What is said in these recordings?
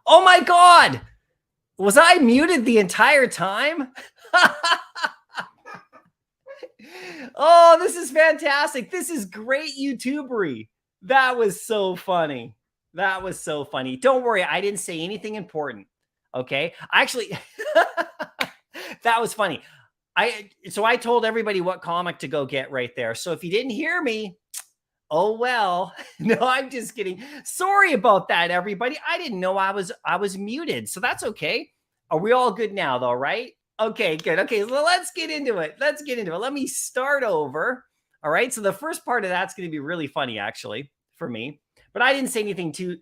Oh my God. Was I muted the entire time? Oh, this is fantastic. This is great YouTubery. That was so funny. That was so funny. Don't worry, I didn't say anything important. Okay. Actually, that was funny. So I told everybody what comic to go get right there. So if you didn't hear me, oh well. No, I'm just kidding. Sorry about that, everybody. I didn't know I was muted. So that's okay. Are we all good now though, right? Okay, good. Okay, so let's get into it. Let's get into it. Let me start over. All right. So the first part of that's going to be really funny, actually, for me. But I didn't say anything too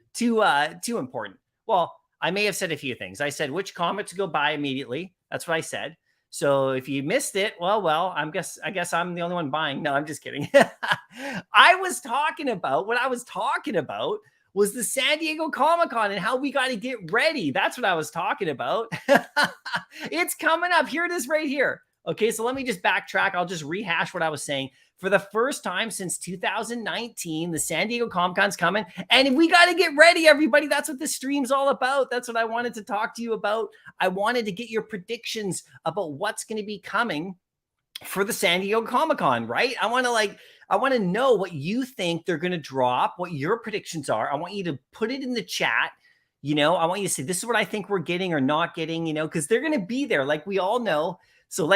important. Well, I may have said a few things. I said which comic to go buy immediately. That's what I said. So if you missed it, well, I guess I'm the only one buying. No, I'm just kidding. I was talking about what I was talking about was the San Diego Comic-Con and how we got to get ready. That's what I was talking about. It's coming up. Here it is right here. Okay, so let me just backtrack. I'll just rehash what I was saying. For the first time since 2019, the San Diego Comic-Con's coming, and we got to get ready, everybody. That's what this stream's all about. That's what I wanted to talk to you about. I wanted to get your predictions about what's going to be coming for the San Diego Comic-Con, right? I want to know what you think they're going to drop, what your predictions are. I want you to put it in the chat. I want you to say, this is what I think we're getting or not getting, because they're going to be there, like we all know. So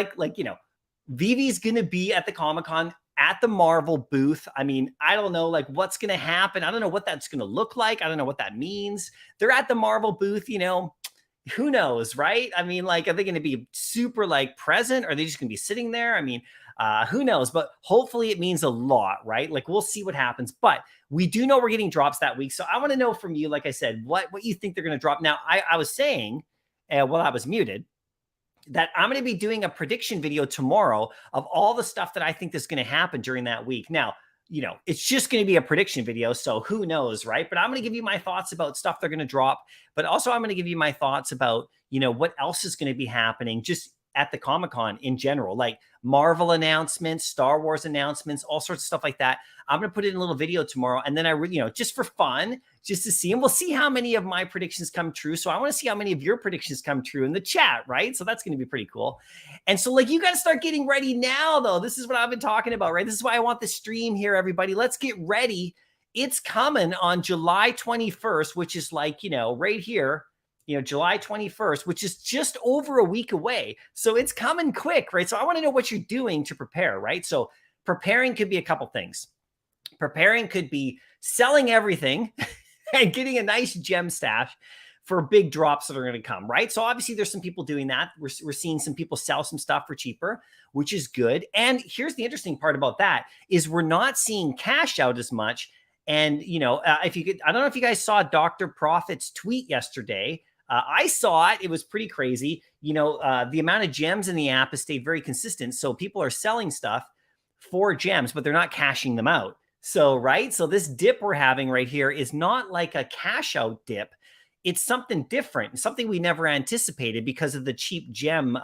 Vivi's going to be at the Comic-Con at the Marvel booth. I mean, I don't know what's going to happen. I don't know what that's going to look like. I don't know what that means. They're at the Marvel booth, who knows, right? I mean, are they going to be super present? Or are they just going to be sitting there? I mean, who knows? But hopefully it means a lot, right? We'll see what happens. But we do know we're getting drops that week. So I want to know from you, like I said, what you think they're going to drop. Now, I was saying, while I was muted, that I'm going to be doing a prediction video tomorrow of all the stuff that I think is going to happen during that week. Now, it's just going to be a prediction video, so who knows, right? But I'm going to give you my thoughts about stuff they're going to drop, but also I'm going to give you my thoughts about, what else is going to be happening just at the Comic-Con in general, like Marvel announcements, Star Wars announcements, all sorts of stuff like that. I'm going to put it in a little video tomorrow, and then just for fun, just to see, and we'll see how many of my predictions come true. So I want to see how many of your predictions come true in the chat, right? So that's going to be pretty cool. And so you got to start getting ready now, though. This is what I've been talking about, right? This is why I want the stream here, everybody. Let's get ready. It's coming on July 21st, which is right here, July 21st, which is just over a week away. So it's coming quick, right? So I want to know what you're doing to prepare, right? So preparing could be a couple things. Preparing could be selling everything and getting a nice gem stash for big drops that are going to come, right? So obviously there's some people doing that. We're seeing some people sell some stuff for cheaper, which is good. And here's the interesting part about that is we're not seeing cash out as much. And, if you could, I don't know if you guys saw Dr. Profit's tweet yesterday. I saw it. It was pretty crazy. The amount of gems in the app has stayed very consistent. So people are selling stuff for gems, but they're not cashing them out. So, right. So this dip we're having right here is not like a cash out dip. It's something different, something we never anticipated because of the cheap gem,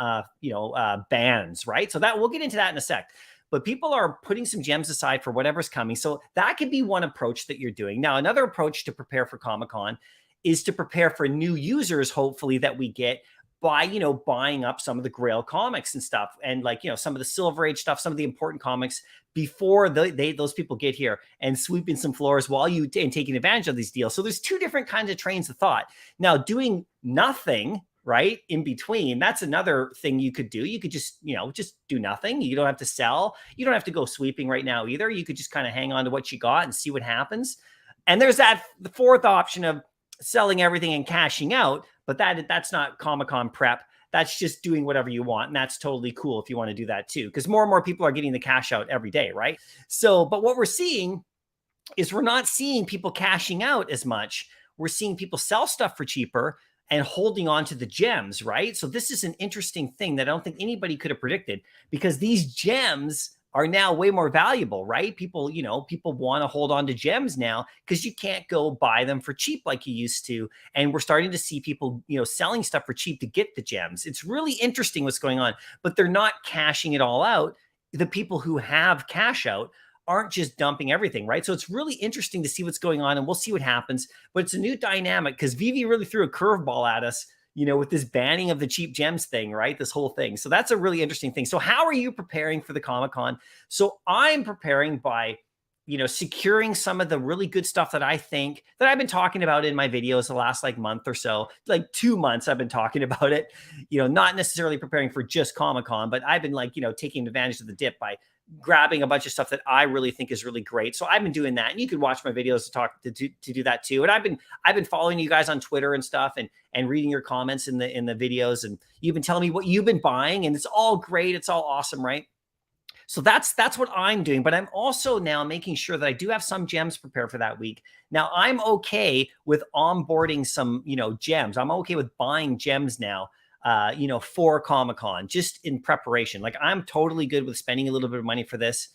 bans, right? So that we'll get into that in a sec. But people are putting some gems aside for whatever's coming. So that could be one approach that you're doing. Now, another approach to prepare for Comic-Con is to prepare for new users, hopefully, that we get by, buying up some of the Grail comics and stuff. And some of the Silver Age stuff, some of the important comics before those people get here and sweeping some floors while and taking advantage of these deals. So there's two different kinds of trains of thought. Now, doing nothing, right, in between, that's another thing you could do. You could just do nothing. You don't have to sell. You don't have to go sweeping right now either. You could just kind of hang on to what you got and see what happens. And there's the fourth option of selling everything and cashing out, but that's not Comic-Con prep. That's just doing whatever you want. And that's totally cool if you want to do that too, because more and more people are getting the cash out every day, right? So, but what we're seeing is we're not seeing people cashing out as much. We're seeing people sell stuff for cheaper and holding on to the gems, right? So this is an interesting thing that I don't think anybody could have predicted, because these gems are now way more valuable, right? People want to hold on to gems now because you can't go buy them for cheap like you used to. And we're starting to see people, selling stuff for cheap to get the gems. It's really interesting what's going on, but they're not cashing it all out. The people who have cash out aren't just dumping everything, right? So it's really interesting to see what's going on, and we'll see what happens. But it's a new dynamic because Vivi really threw a curveball at us, with this banning of the cheap gems thing, right? This whole thing. So that's a really interesting thing. So how are you preparing for the Comic-Con? So I'm preparing by, securing some of the really good stuff that I think that I've been talking about in my videos the last month or so, 2 months I've been talking about it, not necessarily preparing for just Comic-Con, but I've been taking advantage of the dip by grabbing a bunch of stuff that I really think is really great. So I've been doing that, and you can watch my videos to do that too. And I've been following you guys on Twitter and stuff, and reading your comments in the videos, and you've been telling me what you've been buying, and it's all great. It's all awesome, right? So that's what I'm doing, but I'm also now making sure that I do have some gems prepared for that week. Now I'm okay with onboarding some, gems. I'm okay with buying gems now, for Comic-Con, just in preparation. I'm totally good with spending a little bit of money for this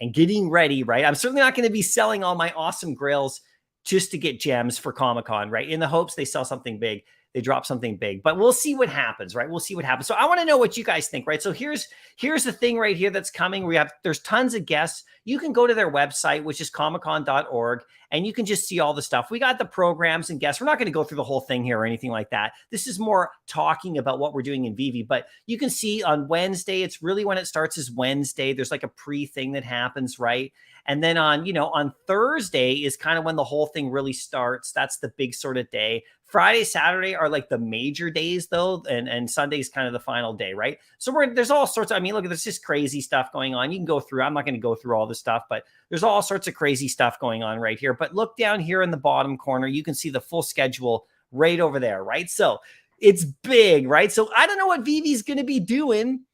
and getting ready, right? I'm certainly not going to be selling all my awesome grails just to get gems for Comic-Con, right? In the hopes they sell something big. They drop something big, but we'll see what happens, right? We'll see what happens. So I want to know what you guys think, right? So here's the thing right here that's coming. There's tons of guests. You can go to their website, which is comiccon.org, and you can just see all the stuff. We got the programs and guests. We're not going to go through the whole thing here or anything like that. This is more talking about what we're doing in Vivi, but you can see on Wednesday, it's really when it starts is Wednesday. There's a pre-thing that happens, right? And then on Thursday is kind of when the whole thing really starts. That's the big sort of day. Friday, Saturday are the major days though. And Sunday's kind of the final day, right? So there's all sorts of, look, there's just crazy stuff going on. You can go through, I'm not going to go through all this stuff, but there's all sorts of crazy stuff going on right here. But look down here in the bottom corner, you can see the full schedule right over there, right? So it's big, right? So I don't know what Vivi's going to be doing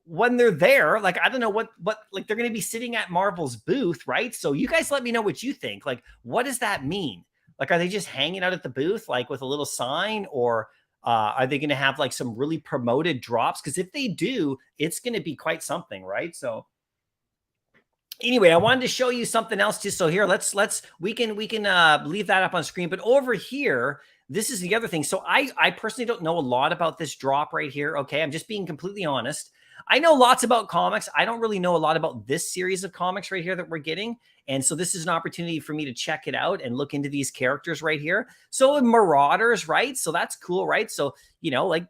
when they're there. I don't know what they're going to be sitting at Marvel's booth, right? So you guys let me know what you think. What does that mean? Are they just hanging out at the booth, with a little sign, or are they going to have some really promoted drops? Because if they do, it's going to be quite something, right? So anyway, I wanted to show you something else too. So here, we can leave that up on screen, but over here, this is the other thing. So I personally don't know a lot about this drop right here. Okay. I'm just being completely honest. I know lots about comics. I don't really know a lot about this series of comics right here that we're getting. And so this is an opportunity for me to check it out and look into these characters right here. So Marauders, right? So that's cool, right? So, this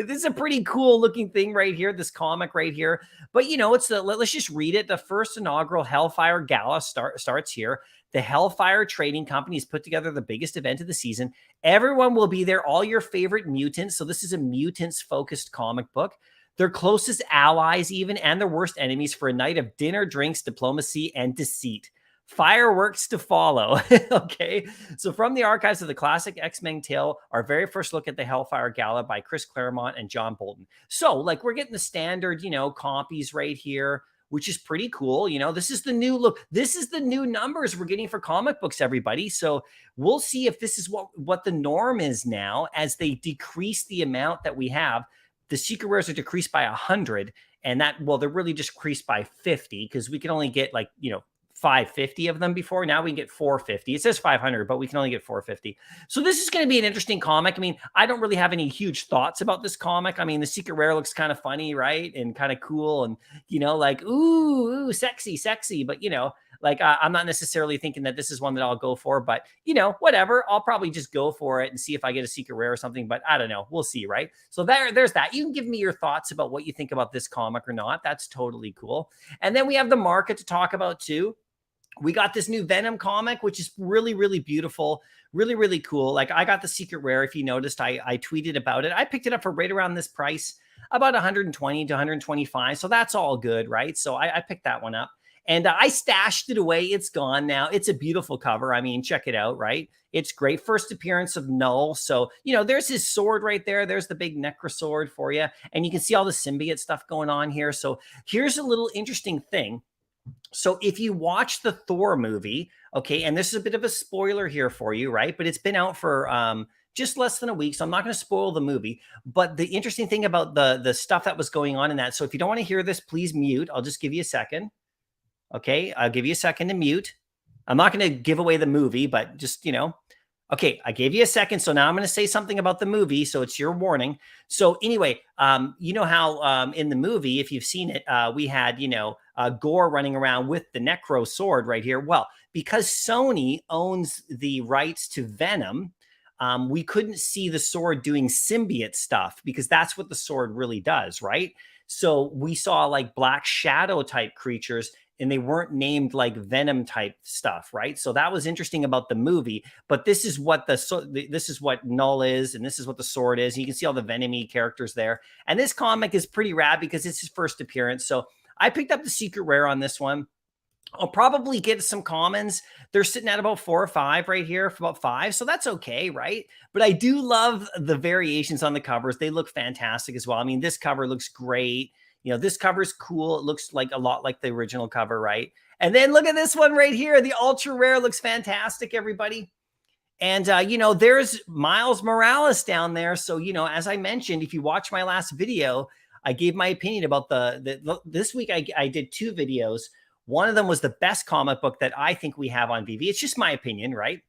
is a pretty cool looking thing right here, this comic right here. But, let's just read it. The first inaugural Hellfire Gala starts here. The Hellfire Trading Company has put together the biggest event of the season. Everyone will be there, all your favorite mutants. So this is a mutants-focused comic book. Their closest allies even, and their worst enemies, for a night of dinner, drinks, diplomacy, and deceit. Fireworks to follow. Okay. So from the archives of the classic X-Men tale, our very first look at the Hellfire Gala by Chris Claremont and John Bolton. So we're getting the standard, copies right here, which is pretty cool. This is the new look. This is the new numbers we're getting for comic books, everybody. So we'll see if this is what the norm is now as they decrease the amount that we have. The secret rares are decreased by 100, and they're really decreased by 50 because we can only get 550 of them before. Now we can get 450. It says 500, but we can only get 450. So this is going to be an interesting comic. I don't really have any huge thoughts about this comic. The secret rare looks kind of funny, right? And kind of cool. And, ooh, sexy. But, I'm not necessarily thinking that this is one that I'll go for, but, whatever. I'll probably just go for it and see if I get a secret rare or something, but I don't know. We'll see, right? So there's that. You can give me your thoughts about what you think about this comic or not. That's totally cool. And then we have the market to talk about too. We got this new Venom comic, which is really, really beautiful. Really, really cool. I got the secret rare. If you noticed, I tweeted about it. I picked it up for right around this price, about 120 to 125. So that's all good, right? So I picked that one up. And I stashed it away. It's gone now. It's a beautiful cover. Check it out, right? It's great. First appearance of Null. So, there's his sword right there. There's the big Necro sword for you. And you can see all the symbiote stuff going on here. So here's a little interesting thing. So if you watch the Thor movie, okay, and this is a bit of a spoiler here for you, right? But it's been out for just less than a week, so I'm not going to spoil the movie. But the interesting thing about the stuff that was going on in that, so if you don't want to hear this, please mute. I'll just give you a second. Okay, I'll give you a second to mute. I'm not going to give away the movie, but just, okay, I gave you a second. So now I'm going to say something about the movie. So it's your warning. So anyway, you know how in the movie, if you've seen it, we had, Gore running around with the Necro sword right here. Well, because Sony owns the rights to Venom, we couldn't see the sword doing symbiote stuff because that's what the sword really does, right? So we saw like Black Shadow type creatures, and they weren't named like Venom type stuff, right? So that was interesting about the movie. But this is what this is what Null is, and this is what the sword is. You can see all the Venom-y characters there. And this comic is pretty rad because it's his first appearance. So I picked up the secret rare on this one. I'll probably get some commons. They're sitting at about 4 or 5 right here for about 5. So that's okay, right? But I do love the variations on the covers. They look fantastic as well. I mean, this cover looks great. You know, this cover is cool. It looks like a lot like the original cover, right? And then look at this one right here. The ultra rare looks fantastic, everybody. And, you know, there's Miles Morales down there. So, you know, as I mentioned, if you watch my last video, I gave my opinion about this week. I did 2 videos. One of them was the best comic book that I think we have on VV. It's just my opinion, right?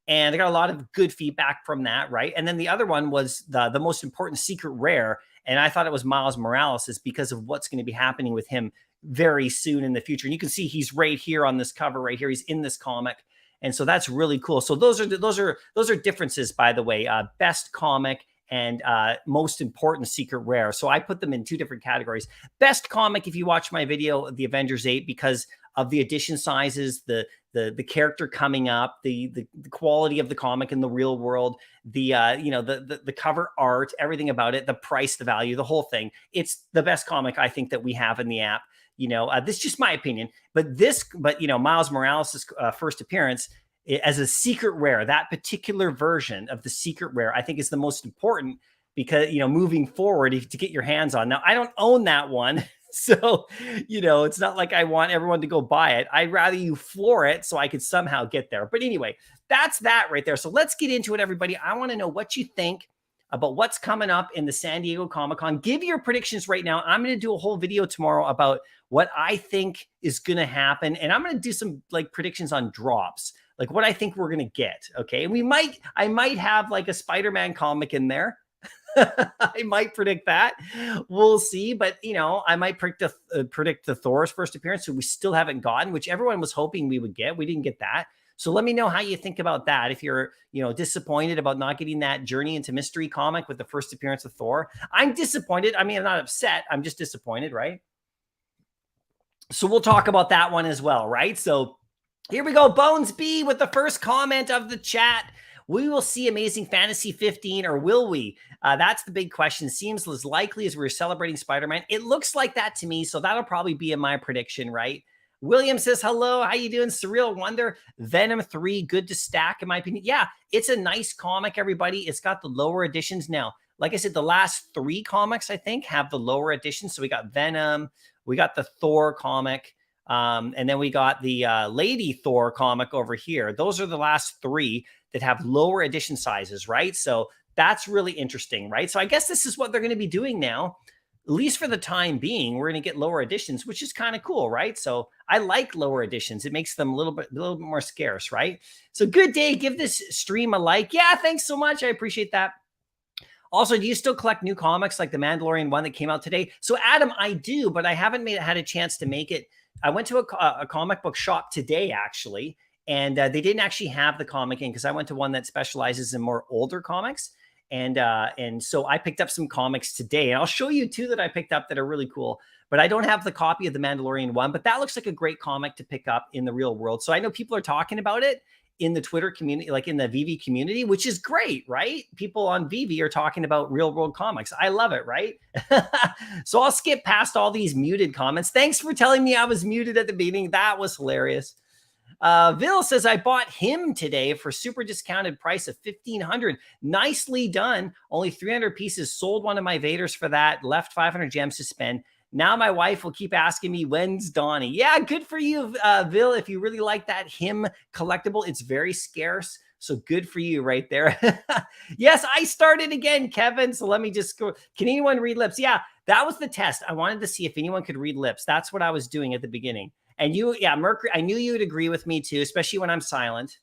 And I got a lot of good feedback from that, right? And then the other one was the most important secret rare. And I thought it was Miles Morales is because of what's going to be happening with him very soon in the future. And you can see he's right here on this cover right here. He's in this comic. And so that's really cool. So those are differences, by the way, best comic and most important secret rare. So I put them in 2 different categories. Best comic, if you watch my video, The Avengers 8, because of the edition sizes, the character coming up, the quality of the comic in the real world, you know, the cover art, everything about it, the price, the value, the whole thing. It's the best comic I think that we have in the app. You know, this is just my opinion, but you know, Miles Morales' first appearance as a secret rare, that particular version of the secret rare, I think is the most important because, you know, moving forward to get your hands on. Now, I don't own that one. So, you know, it's not like I want everyone to go buy it. I'd rather you floor it so I could somehow get there. But anyway, that's that right there. So let's get into it, everybody. I want to know what you think about what's coming up in the San Diego Comic-Con. Give your predictions right now. I'm going to do a whole video tomorrow about what I think is going to happen. And I'm going to do some like predictions on drops, like what I think we're going to get. Okay. And I might have like a Spider-Man comic in there. I might predict that. We'll see. But, you know, I might predict the Thor's first appearance, who we still haven't gotten, which everyone was hoping we would get. We didn't get that. So let me know how you think about that. If you're, you know, disappointed about not getting that Journey into Mystery comic with the first appearance of Thor. I'm disappointed. I mean, I'm not upset. I'm just disappointed, right? So we'll talk about that one as well, right? So here we go. Bones B with the first comment of the chat. We will see Amazing Fantasy 15, or will we? That's the big question. Seems as likely as we're celebrating Spider-Man. It looks like that to me, so that'll probably be in my prediction, right? William says, hello, how you doing? Surreal Wonder. Venom 3, good to stack, in my opinion. Yeah, it's a nice comic, everybody. It's got the lower editions now. Like I said, the last 3 comics, I think, have the lower editions. So we got Venom, we got the Thor comic, and then we got the Lady Thor comic over here. Those are the last 3 that have lower edition sizes, right? So that's really interesting, right? So I guess this is what they're going to be doing now, at least for the time being. We're going to get lower editions, which is kind of cool, right? So I like lower editions. It makes them a little bit more scarce, right? So good day. Give this stream a like. Yeah, thanks so much. I appreciate that. Also, do you still collect new comics like the Mandalorian one that came out today? So Adam, I do, but I haven't had a chance to make it. I went to a comic book shop today, actually, and they didn't actually have the comic in because I went to one that specializes in more older comics. And so I picked up some comics today, and I'll show you 2 that I picked up that are really cool, but I don't have the copy of the Mandalorian one, but that looks like a great comic to pick up in the real world. So I know people are talking about it in the Twitter community, like in the VV community, which is great, right? People on VV are talking about real world comics. I love it, right? So I'll skip past all these muted comments. Thanks for telling me I was muted at the beginning. That was hilarious. Vil says, I bought him today for super discounted price of $1,500. Nicely done. Only 300 pieces. Sold one of my Vaders for that. Left 500 gems to spend. Now my wife will keep asking me, when's Donnie? Yeah, good for you, Vil. If you really like that him collectible, it's very scarce. So good for you right there. Yes, I started again, Kevin. So let me just go. Can anyone read lips? Yeah, that was the test. I wanted to see if anyone could read lips. That's what I was doing at the beginning. And you, yeah, Mercury, I knew you would agree with me too, especially when I'm silent.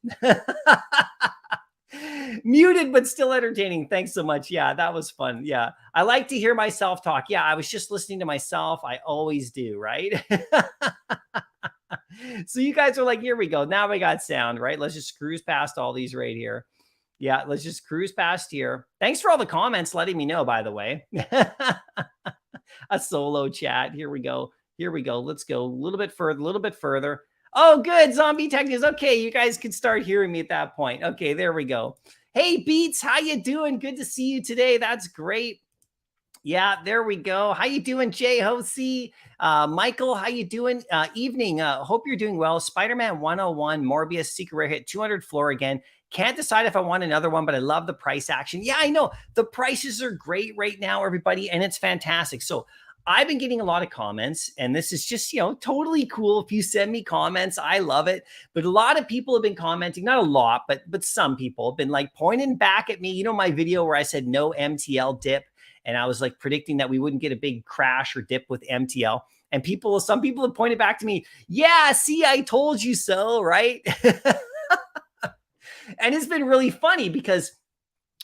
Muted, but still entertaining. Thanks so much. Yeah, that was fun. Yeah. I like to hear myself talk. Yeah, I was just listening to myself. I always do, right? So you guys are like, here we go. Now we got sound, right? Let's just cruise past all these right here. Yeah, let's just cruise past here. Thanks for all the comments letting me know, by the way. A solo chat. Here we go. Here we go. Let's go a little bit further, a little bit further. Oh, good. Zombie Tech News. Okay, you guys can start hearing me at that point. Okay, there we go. Hey, Beats, how you doing? Good to see you today. That's great. Yeah, there we go. How you doing, Jay Hosey? Michael, how you doing? Evening. Hope you're doing well. Spider-Man 101, Morbius, Secret Rare hit 200 floor again. Can't decide if I want another one, but I love the price action. Yeah, I know. The prices are great right now, everybody, and it's fantastic. So I've been getting a lot of comments, and this is just, totally cool. If you send me comments, I love it. But a lot of people have been commenting, not a lot, but some people have been like pointing back at me. You know, my video where I said no MTL dip, and I was like predicting that we wouldn't get a big crash or dip with MTL. And some people have pointed back to me, yeah, see, I told you so, right? And it's been really funny because,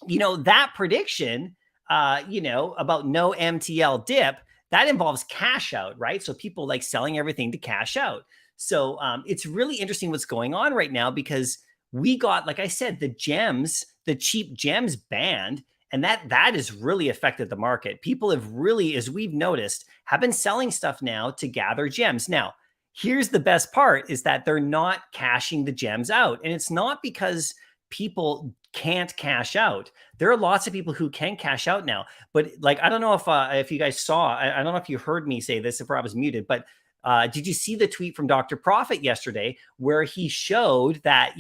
that prediction, about no MTL dip, that involves cash out, right? So people like selling everything to cash out. So it's really interesting what's going on right now because we got, like I said, the cheap gems banned. And that has really affected the market. People have really, as we've noticed, have been selling stuff now to gather gems. Now, here's the best part is that they're not cashing the gems out. And it's not because people can't cash out. There are lots of people who can cash out now. But like, I don't know if you guys saw, I don't know if you heard me say this, if I was muted, but did you see the tweet from Dr. Profit yesterday where he showed that,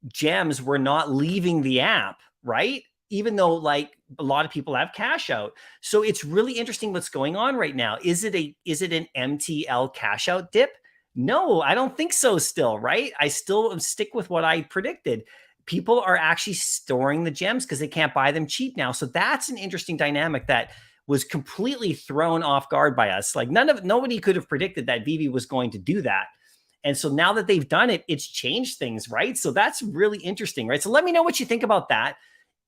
gems were not leaving the app, right? Even though like a lot of people have cash out. So it's really interesting what's going on right now. Is it an MTL cash out dip? No, I don't think so still, right? I still stick with what I predicted. People are actually storing the gems because they can't buy them cheap now. So that's an interesting dynamic that was completely thrown off guard by us. Like nobody could have predicted that Vivi was going to do that. And so now that they've done it, it's changed things, right? So that's really interesting, right? So let me know what you think about that.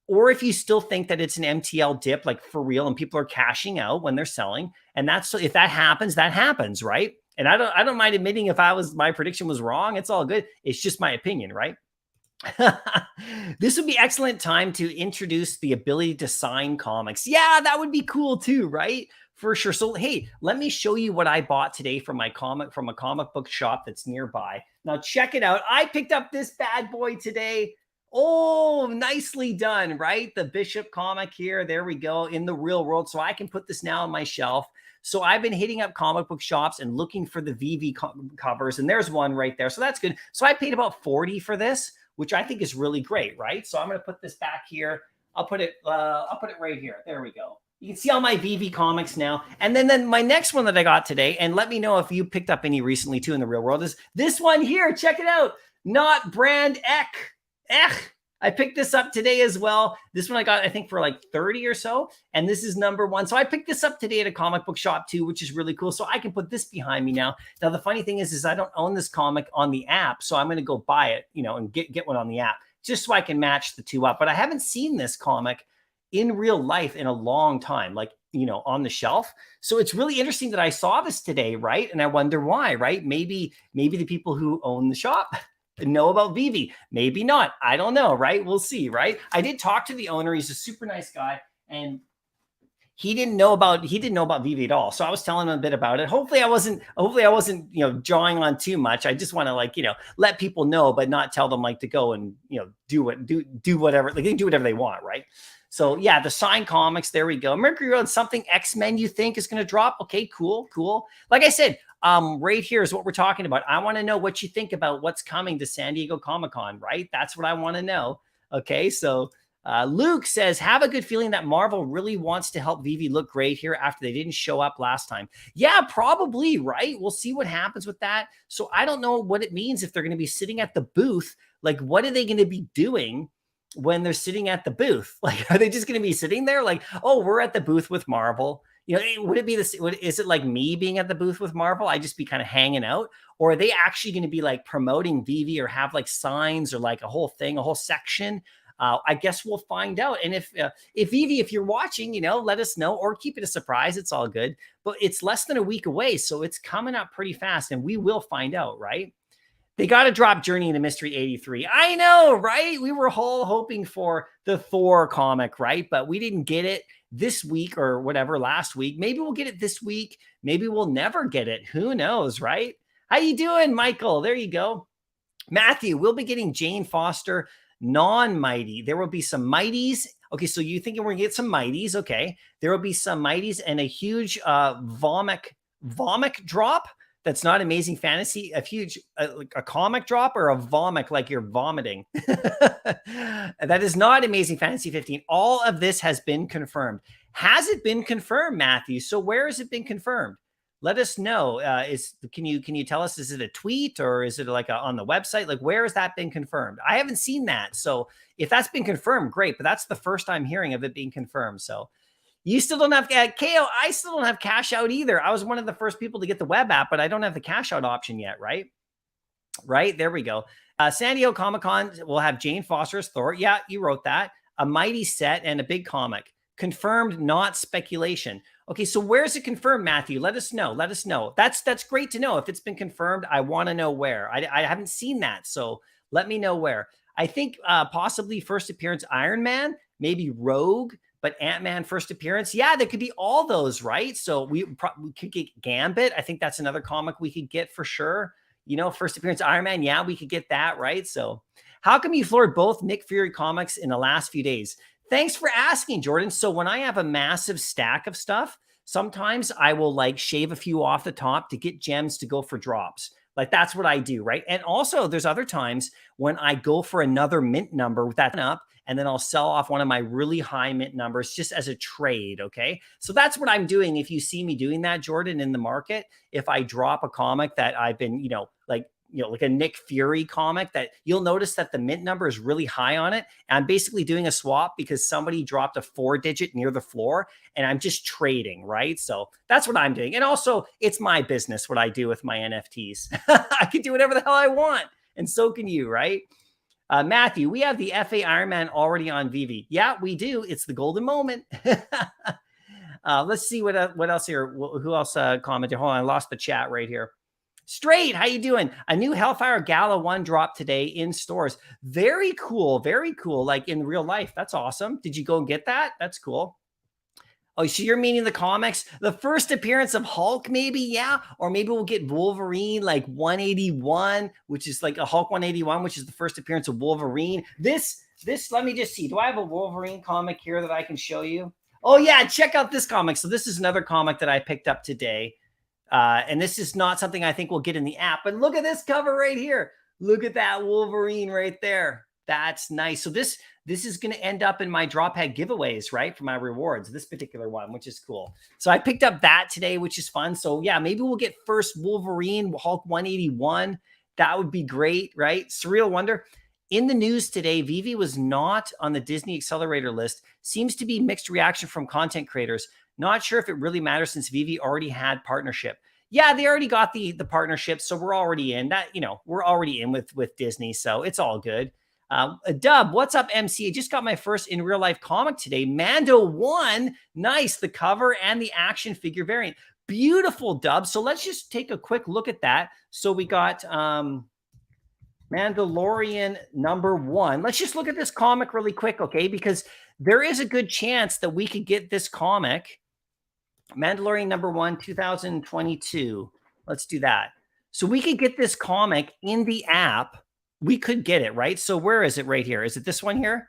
Or if you still think that it's an MTL dip, like for real, and people are cashing out when they're selling. And if that happens, right? And I don't mind admitting if my prediction was wrong. It's all good. It's just my opinion, right? This would be excellent time to introduce the ability to sign comics. Yeah, that would be cool too, right? For sure. So hey, let me show you what I bought today from a comic book shop that's nearby. Now check it out. I picked up this bad boy today. Oh, nicely done, right? The Bishop comic here. There we go, in the real world. So I can put this now on my shelf. So I've been hitting up comic book shops and looking for the VV covers, and there's one right there. So that's good. So I paid about $40 for this, which I think is really great, right? So I'm going to put this back here. I'll put it right here. There we go. You can see all my VV comics now. And then my next one that I got today, and let me know if you picked up any recently too in the real world, is this one here. Check it out. Not Brand Ek. I picked this up today as well. This one I got, I think, for like 30 or so. And this is number 1. So I picked this up today at a comic book shop too, which is really cool. So I can put this behind me now. Now, the funny thing is I don't own this comic on the app. So I'm going to go buy it, and get one on the app just so I can match the two up. But I haven't seen this comic in real life in a long time, like, on the shelf. So it's really interesting that I saw this today, right? And I wonder why, right? Maybe the people who own the shop know about Vivi, maybe not. I don't know, right? We'll see, right? I did talk to the owner. He's a super nice guy, and he didn't know about Vivi at all. So I was telling him a bit about it. Hopefully I wasn't, drawing on too much. I just want to let people know, but not tell them to go and, do whatever, they can do whatever they want, right? So yeah, the signed comics, there we go. Mercury Road, something X-Men you think is going to drop? Okay, cool. Like I said, right here is what we're talking about. I want to know what you think about what's coming to San Diego Comic-Con, right? That's what I want to know. Okay, so Luke says, have a good feeling that Marvel really wants to help Vivi look great here after they didn't show up last time. Yeah, probably, right? We'll see what happens with that. So I don't know what it means if they're going to be sitting at the booth. Like, what are they going to be doing when they're sitting at the booth? Like, are they just going to be sitting there like, oh, we're at the booth with Marvel? Would it be this? Is it like me being at the booth with Marvel? I just be kind of hanging out, or are they actually going to be like promoting Vivi or have like signs or like a whole thing, a whole section I guess we'll find out. And if Evie, if you're watching, let us know, or keep it a surprise. It's all good. But it's less than a week away, so it's coming up pretty fast, and we will find out, right? They got to drop Journey into Mystery 83. I know, right? We were all hoping for the Thor comic, right? But we didn't get it this week or whatever, last week. Maybe we'll get it this week. Maybe we'll never get it. Who knows, right? How you doing, Michael? There you go. Matthew, we'll be getting Jane Foster non-mighty. There will be some mighties. Okay, so you thinking we're going to get some mighties. Okay. There will be some mighties and a huge vomit drop. That's not Amazing Fantasy, a huge, a comic drop or a vomit like you're vomiting. That is not Amazing Fantasy 15. All of this has been confirmed. Has it been confirmed, Matthew? So where has it been confirmed? Let us know. Can you tell us, is it a tweet or is it like on the website? Like, where has that been confirmed? I haven't seen that. So if that's been confirmed, great. But that's the first I'm hearing of it being confirmed. So you still don't have KO. I still don't have cash out either. I was one of the first people to get the web app, but I don't have the cash out option yet, right? Right, there we go. San Diego Comic-Con will have Jane Foster as Thor. Yeah, you wrote that. A mighty set and a big comic. Confirmed, not speculation. Okay, so where's it confirmed, Matthew? Let us know. Let us know. That's great to know. If it's been confirmed, I want to know where. I haven't seen that, so let me know where. I think possibly first appearance Iron Man, maybe Rogue, but Ant-Man first appearance. Yeah, there could be all those, right? So we could get Gambit. I think that's another comic we could get for sure. First appearance Iron Man. Yeah, we could get that, right? So how come you floored both Nick Fury comics in the last few days? Thanks for asking, Jordan. So when I have a massive stack of stuff, sometimes I will like shave a few off the top to get gems to go for drops. Like that's what I do, right? And also there's other times when I go for another mint number with that up, and then I'll sell off one of my really high mint numbers just as a trade, okay? So that's what I'm doing. If you see me doing that, Jordan, in the market, if I drop a comic that I've been, like a Nick Fury comic, that you'll notice that the mint number is really high on it. And I'm basically doing a swap because somebody dropped a 4-digit near the floor and I'm just trading, right? So that's what I'm doing. And also it's my business, what I do with my NFTs. I can do whatever the hell I want. And so can you, right? Matthew, we have the FA Iron Man already on VV. Yeah, we do. It's the golden moment. Let's see what else here. Who else commented? Hold on, I lost the chat right here. Straight, how you doing? A new Hellfire Gala 1 dropped today in stores. Very cool, like in real life. That's awesome. Did you go and get that? That's cool. Oh, so you're meaning the comics? The first appearance of Hulk, maybe? Yeah. Or maybe we'll get Wolverine like 181, which is like a Hulk 181, which is the first appearance of Wolverine. This, let me just see. Do I have a Wolverine comic here that I can show you? Oh, yeah. Check out this comic. So this is another comic that I picked up today. And this is not something I think we'll get in the app. But look at this cover right here. Look at that Wolverine right there. That's nice. So this is going to end up in my drop head giveaways, right? For my rewards, this particular one, which is cool. So I picked up that today, which is fun. So yeah, maybe we'll get first Wolverine, Hulk 181. That would be great, right? Surreal Wonder. In the news today, Vivi was not on the Disney Accelerator list. Seems to be mixed reaction from content creators. Not sure if it really matters since Vivi already had partnership. Yeah, they already got the partnership. So we're already in that, we're already in with Disney. So it's all good. Dub, what's up, MC? I just got my first in real life comic today. Mando 1. Nice. The cover and the action figure variant. Beautiful, Dub. So let's just take a quick look at that. So we got Mandalorian #1. Let's just look at this comic really quick, okay? Because there is a good chance that we could get this comic. Mandalorian #1, 2022. Let's do that. So we could get this comic in the app. We could get it, right? So where is it right here? Is it this one here?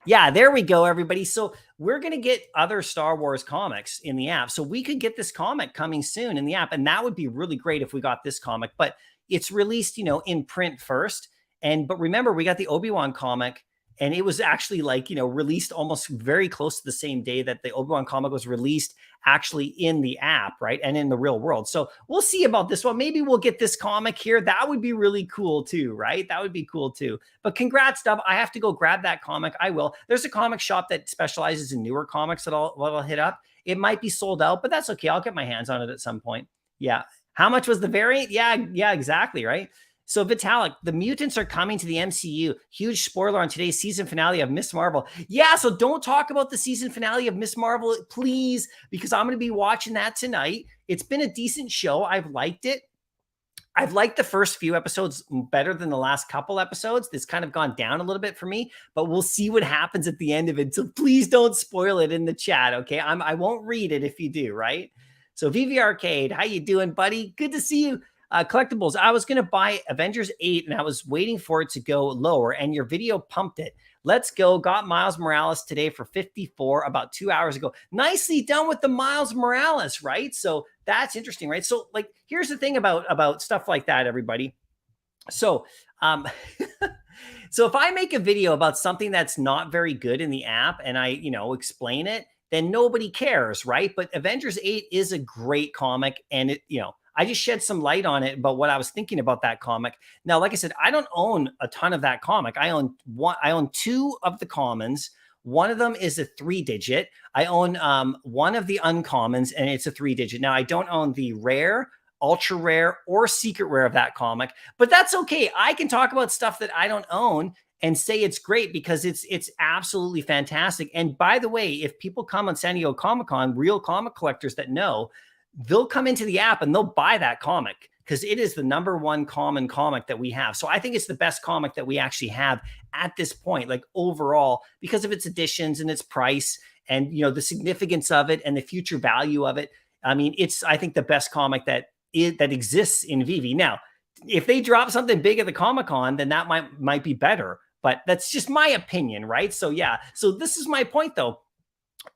Yeah, there we go, everybody. So we're going to get other Star Wars comics in the app. So we could get this comic coming soon in the app. And that would be really great if we got this comic. But it's released, in print first. But remember, we got the Obi-Wan comic. And it was actually like, released almost very close to the same day that the Obi-Wan comic was released actually in the app, right? And in the real world. So we'll see about this one. Maybe we'll get this comic here. That would be really cool too, right? That would be cool too. But congrats, Dub. I have to go grab that comic. I will. There's a comic shop that specializes in newer comics that I'll hit up. It might be sold out, but that's okay. I'll get my hands on it at some point. Yeah. How much was the variant? Yeah, exactly, right? So Vitalik, the mutants are coming to the MCU. Huge spoiler on today's season finale of Miss Marvel. Yeah, so don't talk about the season finale of Miss Marvel, please, because I'm going to be watching that tonight. It's been a decent show. I've liked it. I've liked the first few episodes better than the last couple episodes. It's kind of gone down a little bit for me, but we'll see what happens at the end of it. So please don't spoil it in the chat, okay? I won't read it if you do, right? So VV Arcade, how you doing, buddy? Good to see you. Collectibles, I was going to buy Avengers 8 and I was waiting for it to go lower and your video pumped it. Let's go. Got Miles Morales today for 54 about 2 hours ago. Nicely done with the Miles Morales, right? So that's interesting, right? So like, here's the thing about stuff like that, everybody. So, so if I make a video about something that's not very good in the app and I, explain it, then nobody cares, right? But Avengers 8 is a great comic and it, I just shed some light on it about what I was thinking about that comic. Now, like I said, I don't own a ton of that comic. I own 2 of the commons. One of them is a 3-digit. I own one of the uncommons and it's a 3-digit. Now, I don't own the rare, ultra rare, or secret rare of that comic, but that's okay. I can talk about stuff that I don't own and say it's great because it's absolutely fantastic. And by the way, if people come on San Diego Comic-Con, real comic collectors that know, they'll come into the app and they'll buy that comic because it is the #1 common comic that we have. So I think it's the best comic that we actually have at this point, like overall, because of its editions and its price and, the significance of it and the future value of it. I mean, it's, I think, the best comic that exists in VV. Now, if they drop something big at the Comic-Con, then that might be better, but that's just my opinion, right? So yeah, so this is my point though.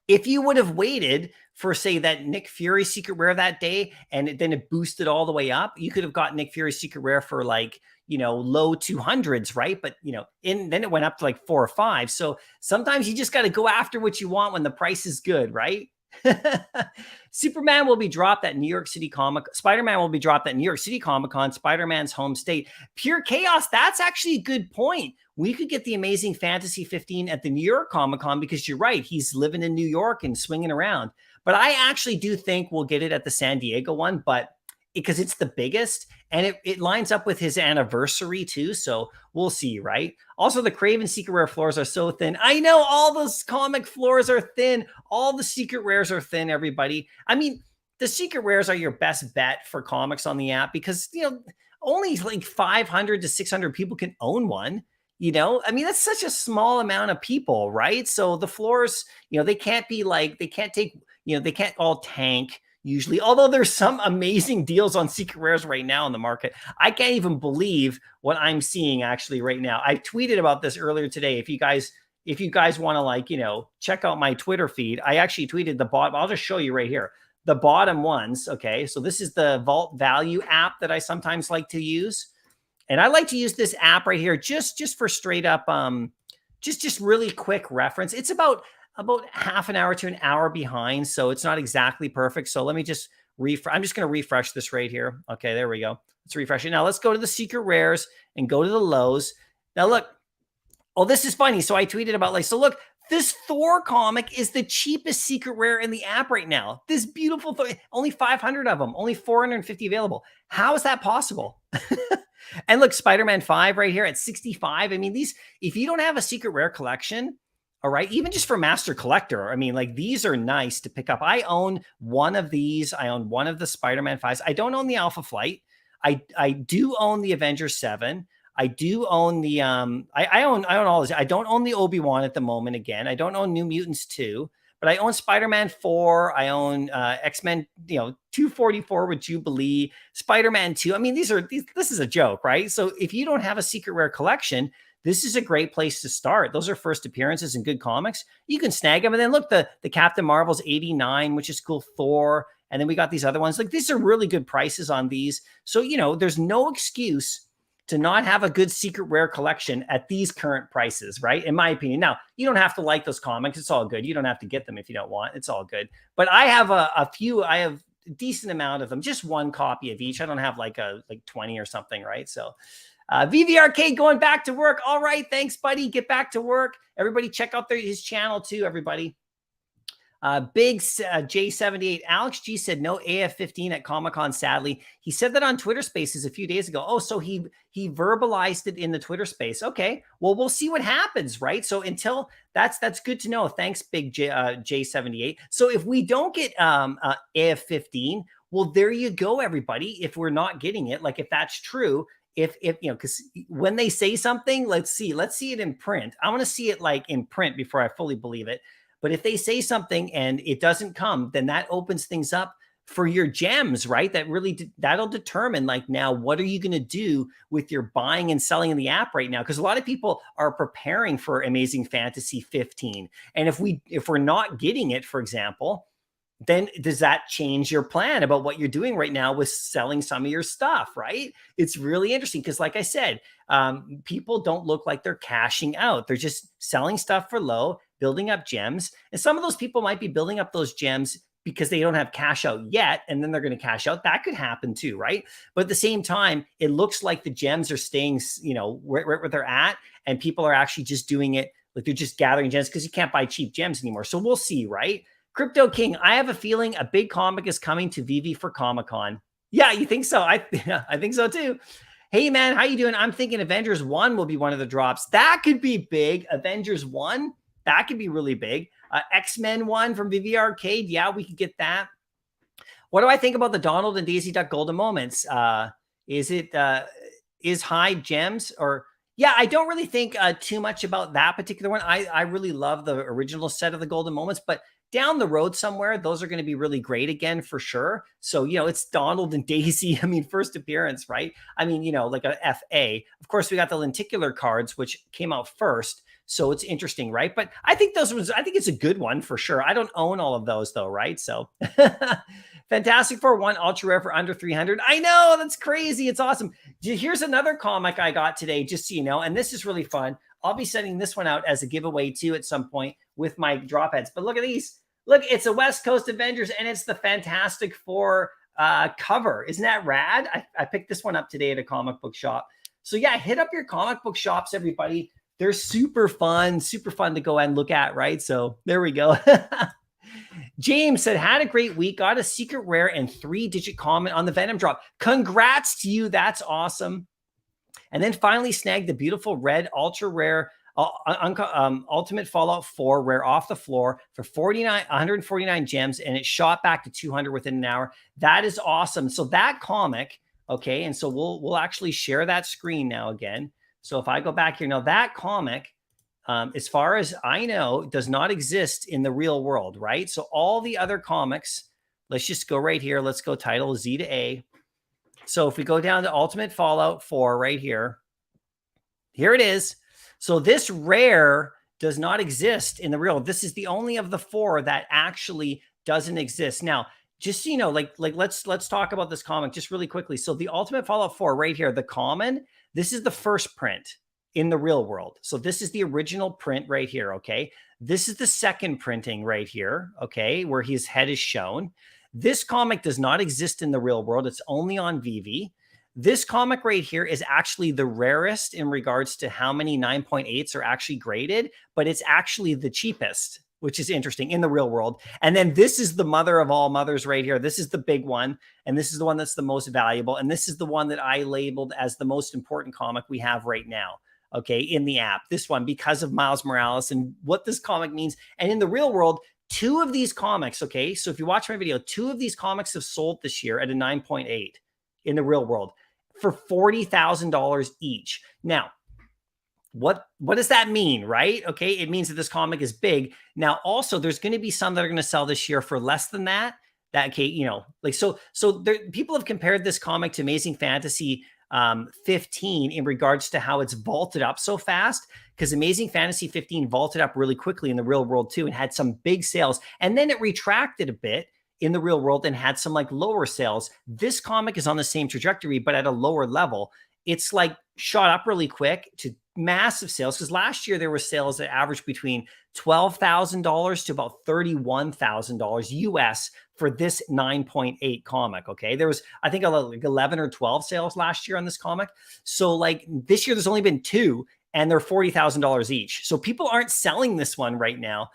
If you would have waited for, say, that Nick Fury secret rare that day, and then it boosted all the way up, you could have got Nick Fury secret rare for like, low 200s, right? But, then it went up to like 4 or 5. So sometimes you just got to go after what you want when the price is good, right? Superman will be dropped at New York City Spider-Man will be dropped at New York City Comic-Con, Spider-Man's home state. Pure chaos. That's actually a good point. We could get the Amazing Fantasy 15 at the New York Comic-Con because you're right. He's living in New York and swinging around. But I actually do think we'll get it at the San Diego one, but because it's the biggest and it lines up with his anniversary too. So we'll see, right? Also, the Kraven secret rare floors are so thin. I know all those comic floors are thin. All the secret rares are thin, everybody. I mean, the secret rares are your best bet for comics on the app because, only like 500 to 600 people can own one. I mean, that's such a small amount of people, right? So the floors, they can't all tank usually, although there's some amazing deals on secret rares right now in the market. I can't even believe what I'm seeing actually right now. I tweeted about this earlier today. If you guys want to check out my Twitter feed, I actually tweeted the bottom. I'll just show you right here. The bottom ones. Okay. So this is the Vault Value app that I sometimes like to use. And I like to use this app right here just for straight up, just really quick reference. It's about half an hour to an hour behind, so it's not exactly perfect. So let me just refresh. I'm just going to refresh this right here. Okay, there we go. Let's refresh it. Now let's go to the secret rares and go to the lows. Now look. Oh, this is funny. So I tweeted about so look, this Thor comic is the cheapest secret rare in the app right now. This beautiful Thor, only 500 of them, only 450 available. How is that possible? And look, Spider-Man 5 right here at 65. I mean, if you don't have a secret rare collection, all right, even just for Master Collector, I mean, these are nice to pick up. I own one of these. I own one of the Spider-Man 5s. I don't own the Alpha Flight. I do own the Avengers 7. I do own the I own all this. I don't own the Obi-Wan at the moment. Again, I don't own New Mutants 2, but I own Spider-Man 4. I own X-Men, 244 with Jubilee, Spider-Man 2. I mean, this is a joke, right? So if you don't have a secret rare collection, this is a great place to start. Those are first appearances in good comics. You can snag them. And then look, the Captain Marvel's 89, which is cool. Thor. And then we got these other ones. These are really good prices on these. So, there's no excuse to not have a good secret rare collection at these current prices, right? In my opinion. Now, you don't have to like those comics. It's all good. You don't have to get them if you don't want. It's all good. But I have a few. I have a decent amount of them. Just one copy of each. I don't have like 20 or something, right? So VV Arcade going back to work. All right. Thanks, buddy. Get back to work. Everybody check out his channel too, everybody. Big J78, Alex G said no AF15 at Comic-Con, sadly. He said that on Twitter Spaces a few days ago. Oh, so he verbalized it in the Twitter space. Okay, well, we'll see what happens, right? So until that's good to know. Thanks, Big J78. So if we don't get AF15, well, there you go, everybody. If we're not getting it, like if that's true, if you know, because when they say something, let's see it in print. I want to see it like in print before I fully believe it. But if they say something and it doesn't come, then that opens things up for your gems, right? That really, that'll determine like now, what are you going to do with your buying and selling in the app right now? Because a lot of people are preparing for Amazing Fantasy 15. And if we're not getting it, for example, then does that change your plan about what you're doing right now with selling some of your stuff, right? It's really interesting because like I said, people don't look like they're cashing out. They're just selling stuff for low, building up gems. And some of those people might be building up those gems because they don't have cash out yet, and then they're going to cash out. That could happen too, right? But at the same time, it looks like the gems are staying, you know, right where they're at, and people are actually just doing it like they're just gathering gems because you can't buy cheap gems anymore. So we'll see, right? Crypto King, I have a feeling a big comic is coming to VV for Comic-Con. Yeah, you think so? I think so too. Hey man, how you doing? I'm thinking Avengers 1 will be one of the drops. That could be big. Avengers 1, that could be really big. X-Men 1 from VV Arcade, yeah, we could get that. What do I think about the Donald and Daisy Duck Golden Moments? Is high gems or... Yeah, I don't really think too much about that particular one. I really love the original set of the Golden Moments, but down the road somewhere, those are going to be really great again for sure. So, you know, it's Donald and Daisy. I mean, first appearance, right? I mean, you know, like a FA. Of course, we got the lenticular cards, which came out first. So it's interesting, right? But I think I think it's a good one for sure. I don't own all of those though, right? So Fantastic Four 1 ultra rare for under 300. I know, that's crazy. It's awesome. Here's another comic I got today, just so you know, and this is really fun. I'll be sending this one out as a giveaway too at some point with my drop heads. But look at these. Look, it's a West Coast Avengers and it's the Fantastic Four cover. Isn't that rad? I picked this one up today at a comic book shop. So yeah, hit up your comic book shops, everybody. They're super fun to go and look at, right? So there we go. James said, had a great week, got a secret rare and 3-digit comment on the Venom drop. Congrats to you. That's awesome. And then finally snagged the beautiful red ultra rare Ultimate Fallout 4 rare off the floor for 149 gems, and it shot back to 200 within an hour. That is awesome. So that comic, okay, and so we'll actually share that screen now again. So if I go back here now, that comic, as far as I know, does not exist in the real world, right? So all the other comics, let's just go right here. Let's go title Z to A. So if we go down to Ultimate Fallout 4 right here, here it is. So this rare does not exist in the real. This is the only of the 4 that actually doesn't exist. Now, just so you know, like let's talk about this comic just really quickly. So the Ultimate Fallout 4 right here, the common, this is the first print in the real world. So this is the original print right here, okay? This is the second printing right here, okay, where his head is shown. This comic does not exist in the real world. It's only on VV. This comic right here is actually the rarest in regards to how many 9.8s are actually graded, but it's actually the cheapest, which is interesting in the real world. And then this is the mother of all mothers right here. This is the big one. And this is the one that's the most valuable. And this is the one that I labeled as the most important comic we have right now, okay, in the app. This one, because of Miles Morales and what this comic means. And in the real world, 2 of these comics, okay, so if you watch my video, 2 of these comics have sold this year at a 9.8 in the real world for $40,000 each. Now, what does that mean, right? Okay, it means that this comic is big. Now, also, there's going to be some that are going to sell this year for less than that. That, okay, you know, like so there, people have compared this comic to Amazing Fantasy 15 in regards to how it's vaulted up so fast, because Amazing Fantasy 15 vaulted up really quickly in the real world too and had some big sales, and then it retracted a bit in the real world and had some like lower sales. This comic is on the same trajectory, but at a lower level. It's like shot up really quick to massive sales, because last year there were sales that averaged between $12,000 to about $31,000 US for this 9.8 comic. Okay, there was, I think, like 11 or 12 sales last year on this comic. So like this year there's only been 2, and they're $40,000 each. So people aren't selling this one right now,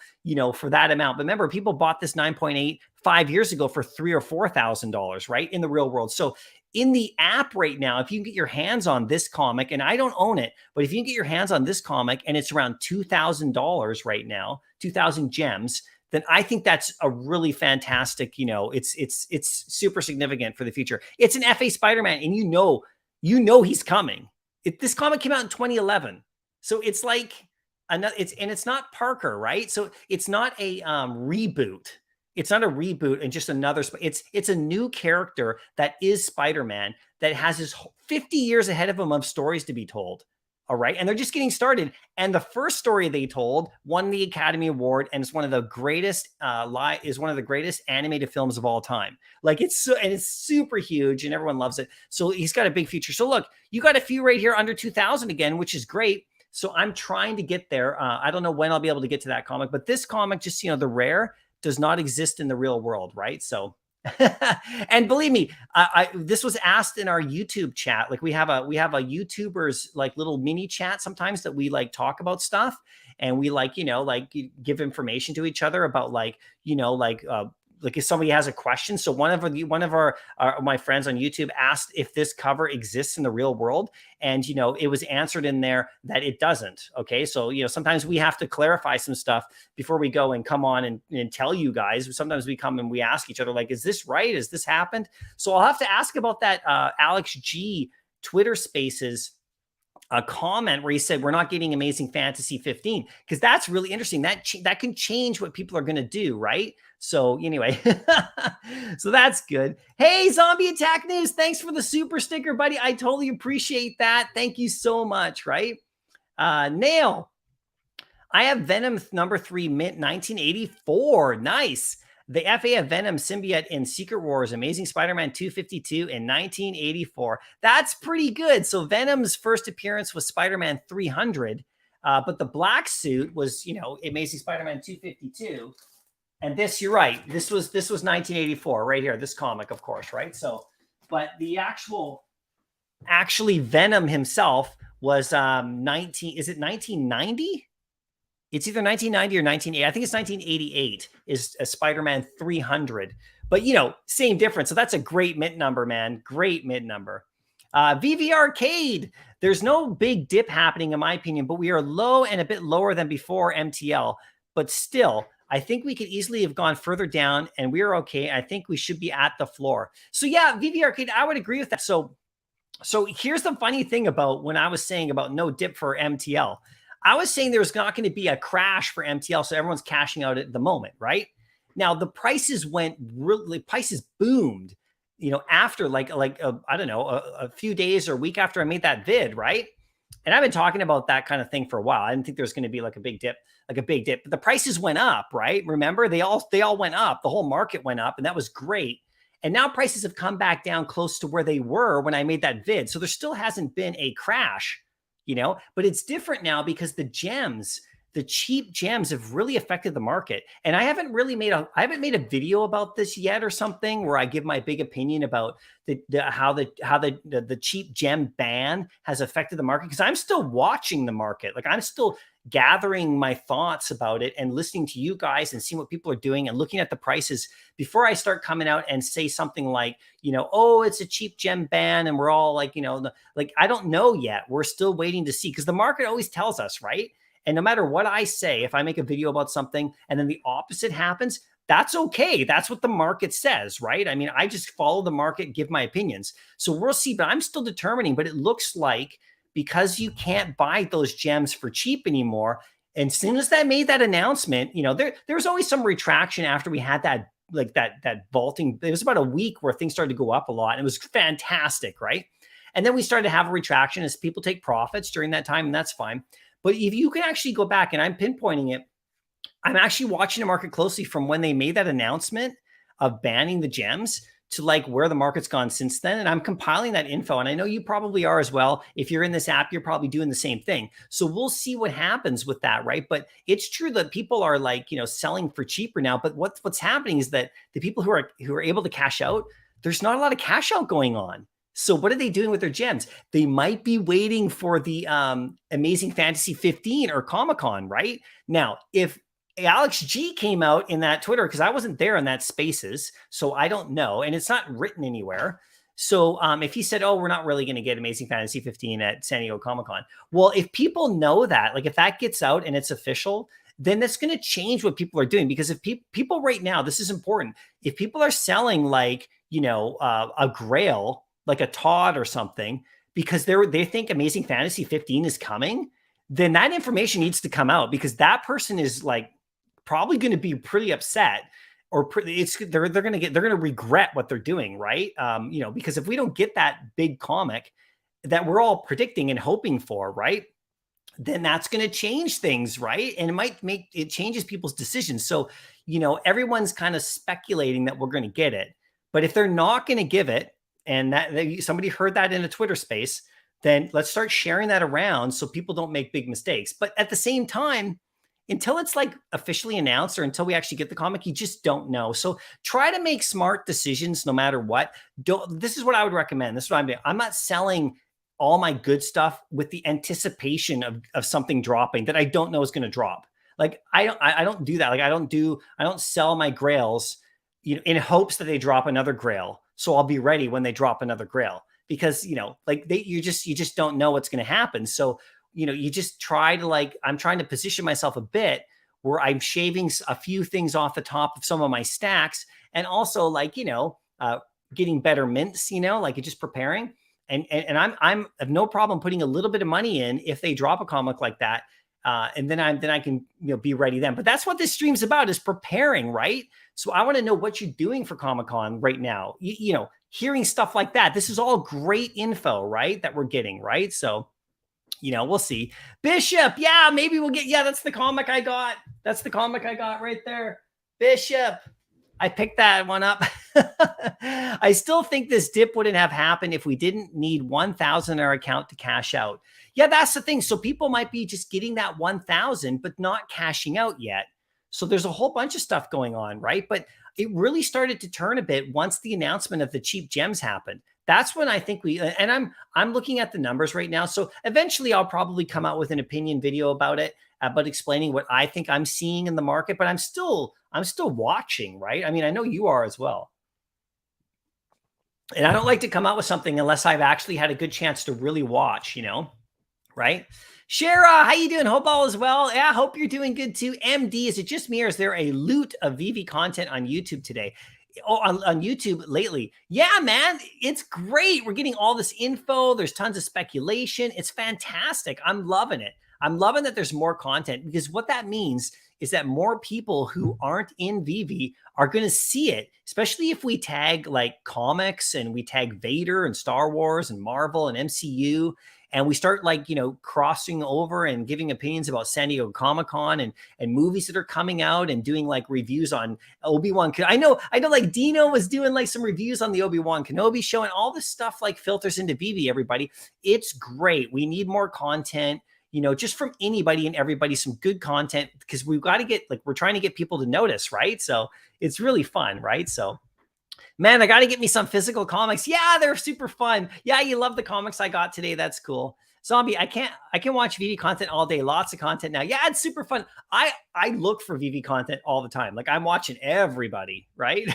for that amount. But remember, people bought this 9.8 5 years ago for $3,000 or $4,000, right, in the real world. So in the app right now, if you can get your hands on this comic, and I don't own it, but if you can get your hands on this comic and it's around $2,000 right now, 2,000 gems, then I think that's a really fantastic, it's super significant for the future. It's an FA Spider-Man, and he's coming. This comic came out in 2011. So it's like it's not Parker, right? So it's not a reboot. It's not a reboot and just another. It's a new character that is Spider-Man that has his 50 years ahead of him of stories to be told. All right. And they're just getting started. And the first story they told won the Academy Award. And it's one of the greatest animated films of all time. Like it's super huge and everyone loves it. So he's got a big future. So look, you got a few right here under 2,000 again, which is great. So I'm trying to get there. I don't know when I'll be able to get to that comic, but this comic, just, the rare does not exist in the real world. Right. So, and believe me, this was asked in our YouTube chat. Like we have a YouTubers like little mini chat sometimes that we like talk about stuff, and we like give information to each other about like if somebody has a question. So one of my friends on YouTube asked if this cover exists in the real world, and it was answered in there that it doesn't. Okay, so sometimes we have to clarify some stuff before we go and come on and tell you guys. Sometimes we come and we ask each other like, is this right? Has this happened? So I'll have to ask about that Alex G Twitter Spaces a comment where he said we're not getting Amazing Fantasy 15, because that's really interesting. That can change what people are going to do, right? So anyway, so that's good. Hey, Zombie Attack News, thanks for the super sticker, buddy. I totally appreciate that. Thank you so much, right? Nail, I have Venom #3 mint 1984. Nice. The FA of Venom symbiote in Secret Wars, Amazing Spider-Man 252 in 1984. That's pretty good. So Venom's first appearance was Spider-Man 300, but the black suit was, Amazing Spider-Man 252. And this, you're right. This was 1984 right here. This comic, of course, right? So, but the actually Venom himself was is it 1990? It's either 1990 or 1980. I think it's 1988 is a Spider-Man 300. But, same difference. So that's a great mint number, man. Great mint number. VV Arcade. There's no big dip happening, in my opinion, but we are low and a bit lower than before MTL. But still, I think we could easily have gone further down, and we are okay. I think we should be at the floor. So, yeah, VV Arcade, I would agree with that. So here's the funny thing about when I was saying about no dip for MTL. I was saying there's not going to be a crash for MTL, so everyone's cashing out at the moment, right? Now the prices boomed, after I don't know, a few days or a week after I made that vid, right? And I've been talking about that kind of thing for a while. I didn't think there's going to be like a big dip, but the prices went up, right? Remember, they all went up. The whole market went up, and that was great. And now prices have come back down close to where they were when I made that vid. So there still hasn't been a crash. But it's different now because the cheap gems have really affected the market. And I haven't made a video about this yet or something where I give my big opinion about how the cheap gem ban has affected the market, because I'm still watching the market. Like I'm still gathering my thoughts about it and listening to you guys and seeing what people are doing and looking at the prices before I start coming out and say something like, oh, it's a cheap gem ban. And we're all like, I don't know yet. We're still waiting to see, because the market always tells us, right? And no matter what I say, if I make a video about something and then the opposite happens, that's okay. That's what the market says, right? I mean, I just follow the market, give my opinions. So we'll see, but I'm still determining. But it looks like, because you can't buy those gems for cheap anymore, and as soon as that made that announcement, there was always some retraction after we had that vaulting. It was about a week where things started to go up a lot, and it was fantastic, right? And then we started to have a retraction as people take profits during that time, and that's fine. But if you can actually go back, and I'm pinpointing it, I'm actually watching the market closely from when they made that announcement of banning the gems to like where the market's gone since then. And I'm compiling that info. And I know you probably are as well. If you're in this app, you're probably doing the same thing. So we'll see what happens with that, right? But it's true that people are like, selling for cheaper now. But what's happening is that the people who are able to cash out, there's not a lot of cash out going on. So what are they doing with their gems? They might be waiting for the Amazing Fantasy 15 or Comic-Con, right? Now, if Alex G came out in that Twitter, because I wasn't there in that spaces, so I don't know, and it's not written anywhere. So if he said, oh, we're not really going to get Amazing Fantasy 15 at San Diego Comic-Con. Well, if people know that, like if that gets out and it's official, then that's going to change what people are doing. Because if people right now, this is important. If people are selling like, a Grail, like a Todd or something, because they think Amazing Fantasy 15 is coming, then that information needs to come out, because that person is like probably going to be pretty upset, or they're going to regret what they're doing, right? Because if we don't get that big comic that we're all predicting and hoping for, right, then that's going to change things, right? And it changes people's decisions. So, everyone's kind of speculating that we're going to get it, but if they're not going to give it, and somebody heard that in a Twitter space, then let's start sharing that around so people don't make big mistakes. But at the same time, until it's like officially announced, or until we actually get the comic, you just don't know. So try to make smart decisions no matter what. This is what I would recommend. This is what I'm doing. I'm not selling all my good stuff with the anticipation of something dropping that I don't know is going to drop. Like I don't do that. Like I don't sell my grails, in hopes that they drop another grail. So I'll be ready when they drop another grail, because, you just don't know what's going to happen. So, you just try to I'm trying to position myself a bit where I'm shaving a few things off the top of some of my stacks, and also getting better mints, just preparing. And I'm have no problem putting a little bit of money in if they drop a comic like that. And then I can be ready then. But that's what this stream's about, is preparing, right? So I want to know what you're doing for Comic-Con right now. Hearing stuff like that. This is all great info, right? That we're getting, right? So, we'll see. Bishop, yeah, maybe we'll get. Yeah, that's the comic I got. That's the comic I got right there. Bishop, I picked that one up. I still think this dip wouldn't have happened if we didn't need 1,000 in our account to cash out. Yeah, that's the thing. So people might be just getting that 1,000, but not cashing out yet. So there's a whole bunch of stuff going on, right? But it really started to turn a bit once the announcement of the cheap gems happened. That's when I think and I'm looking at the numbers right now. So eventually I'll probably come out with an opinion video about it, about explaining what I think I'm seeing in the market, but I'm still watching, right? I mean, I know you are as well. And I don't like to come out with something unless I've actually had a good chance to really watch, right? Shara, how you doing? Hope all is well. Yeah, hope you're doing good too. MD, is it just me, or is there a loot of VV content on YouTube today? Oh, on YouTube lately? Yeah, man, it's great. We're getting all this info. There's tons of speculation. It's fantastic. I'm loving it. I'm loving that there's more content, because what that means is that more people who aren't in VV are going to see it, especially if we tag like comics, and we tag Vader and Star Wars and Marvel and MCU. And we start crossing over and giving opinions about San Diego Comic-Con and movies that are coming out, and doing reviews on Obi-Wan. I know like Dino was doing some reviews on the Obi-Wan Kenobi show, and all this stuff filters into VV, everybody. It's great. We need more content, just from anybody and everybody, some good content, because we've got to get, we're trying to get people to notice, right? So it's really fun, right? So, man, I got to get me some physical comics. Yeah, they're super fun. Yeah, you love the comics I got today. That's cool. Zombie, I can watch VV content all day. Lots of content now. Yeah, it's super fun. I look for VV content all the time. I'm watching everybody, right?